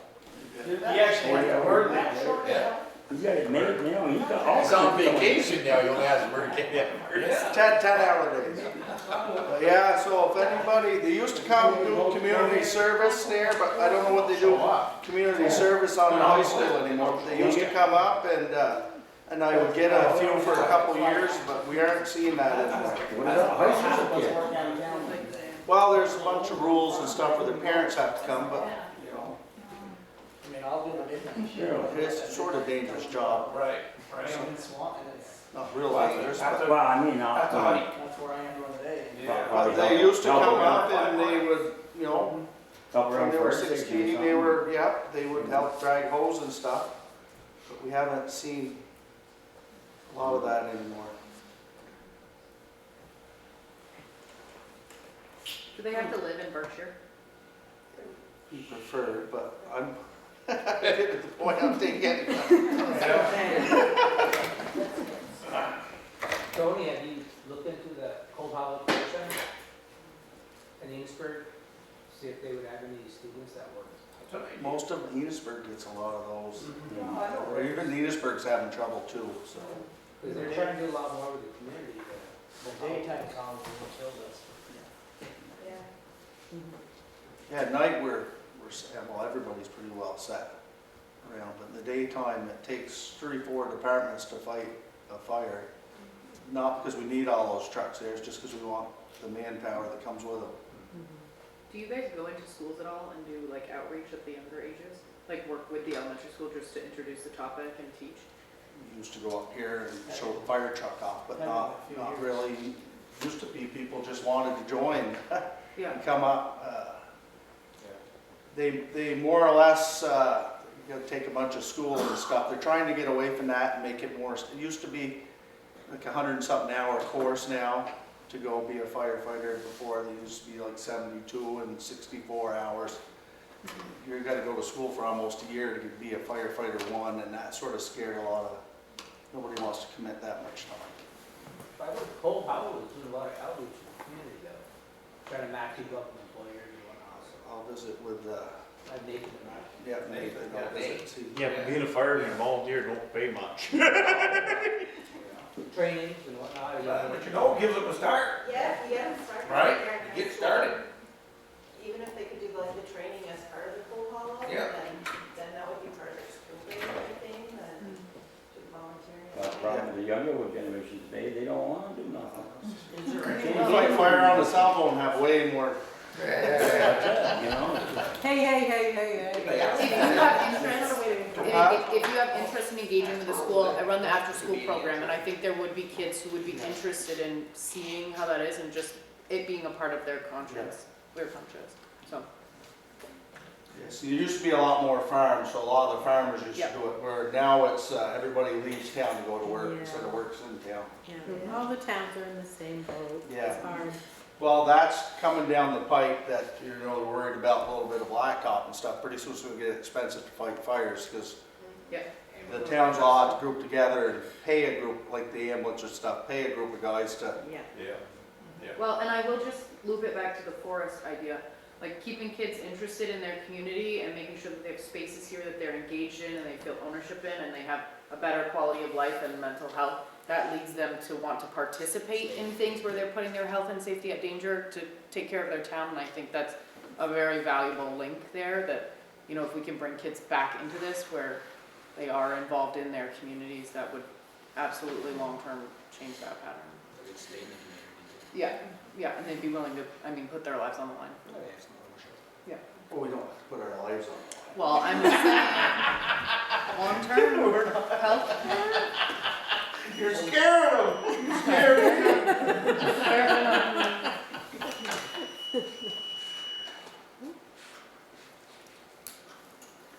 You actually have to work that. Yeah. You got it made now, you got all. It's on kinds of- vacation now, you only have to work it. It's 10-hour days. But yeah, so if anybody, they used to come do community service there, but I don't know what they do, community service on the high school anymore. But they used to come up and I would get a few for a couple years, but we aren't seeing that anymore. What about high school kids? Well, there's a bunch of rules and stuff where the parents have to come, but, you know, I mean, I'll do the midnight. Sure. it's sort of a dangerous job. Right, right. And it's one, and it's, Not real dangerous, but. Well, I mean, At the height. that's where I am during the day. Yeah. But they used to come up and they would, you know, Up when around they were first station or 16, they something. were, yeah, they would help drag hose and stuff. But we haven't seen a lot of that anymore. Do they have to live in Berkshire? He preferred, but I'm getting to the point I'm taking. Tony, have you looked into the Cold Hollow Care Center in Eastburg? See if they would have any students that work. Most most of Enosburg gets a lot of those. Oh, I know, Or right? even Enosburg's having trouble too, so. Because they're trying to do a lot more with the community. The daytime college will kill us. Yeah. Yeah, at night well, everybody's pretty well set around, but in the daytime, it takes 3, 4 departments to fight a fire. Not because we need all those trucks there, it's just because we want the manpower that comes with them. Do you guys go into schools at all and do like outreach at the younger ages? Like work with the elementary school just to introduce the topic and teach? We used to go up here and show the fire truck off, but not really. Used to be people just wanted to join Yeah. and come up. They more or less, you gotta take a bunch of schools and stuff. They're trying to get away from that and make it more, it used to be like 100-something hour course now to go be a firefighter. Before, they used to be like 72 and 64 hours. You gotta go to school for almost a year to be a firefighter 1, and that sort of scared a lot of, nobody wants to commit that much time. I know Cole Powell was doing a lot of outreach in the community though, trying to match people up with employers and whatnot, so. I'll visit with, I've Nathan and I. yeah, Nathan, I'll visit, see. Yeah, but being a fireman and volunteer don't pay much. Trainings and whatnot. But you know, it gives them a start, Yeah, start. right? You get started. Even if they could do like the training as part of the pool hollow, Yeah. then that would be part of their school day or anything, then do volunteering. That's the problem with the younger generation today, they don't wanna do nothing. Is there People fight fire on the cell phone have way more. You know? Hey. If you have interest, if you have interest in engaging with the school, I run the after-school program, and I think there would be kids who would be interested in seeing how that is and just it being a part of their conscience, their conscience, so. Yes, there used to be a lot more farms, so a lot of the farmers used to Yep. do it, where now it's, everybody leaves town to go to work Yeah. instead of works in town. Yeah, all the towns are in the same boat. Yeah. It's hard. Well, that's coming down the pipe that, you know, they're worried about a little bit of blacktop and stuff. Pretty soon it's gonna get expensive to fight fires, because Yeah. the towns all have to group together and pay a group, like the ambulance or stuff, pay a group of guys to. Yeah. Yeah. Well, and I will just loop it back to the forest idea, like keeping kids interested in their community and making sure that they have spaces here that they're engaged in and they feel ownership in and they have a better quality of life and mental health. That leads them to want to participate in things where they're putting their health and safety at danger to take care of their town, and I think that's a very valuable link there that, you know, if we can bring kids back into this where they are involved in their communities, that would absolutely long-term change that pattern. Yeah, and they'd be willing to, I mean, put their lives on the line. Yeah. Well, we don't have to put our lives on the line. Well, I'm just saying, long-term health. You're scaring them. You're scaring them.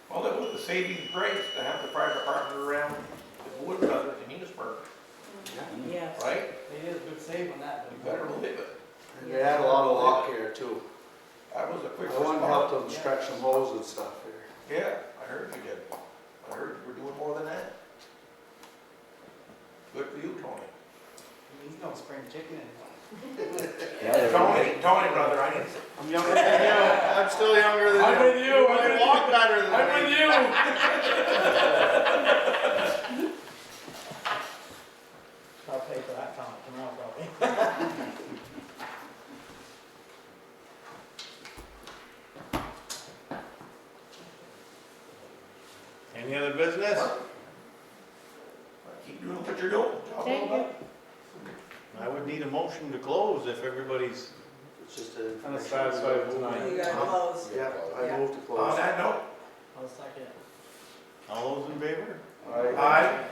Well, it was a saving grace to have the fire department around the Wood Brothers in Enosburg, Yes. right? It is a good save on that. You better believe it. And they had a lot of luck here too. That was a quick I wanted to help response. them stretch some hose and stuff here. Yeah, I heard you did. I heard you were doing more than that. Good for you, Tony. He's no spring chicken anymore. Yeah, Tony, brother, I didn't say. I'm younger than you. I'm still younger than you. I'm with you. But I walk better than I'm with me. you. I'll pay for that comment tomorrow, probably. Any other business? Keep doing what you're doing. Thank you. I would need a motion to close if everybody's It's just a. kind of satisfied with tonight. You gotta close. Yeah, I moved to On close. that note, I'll second it. All those in favor? All right. aye.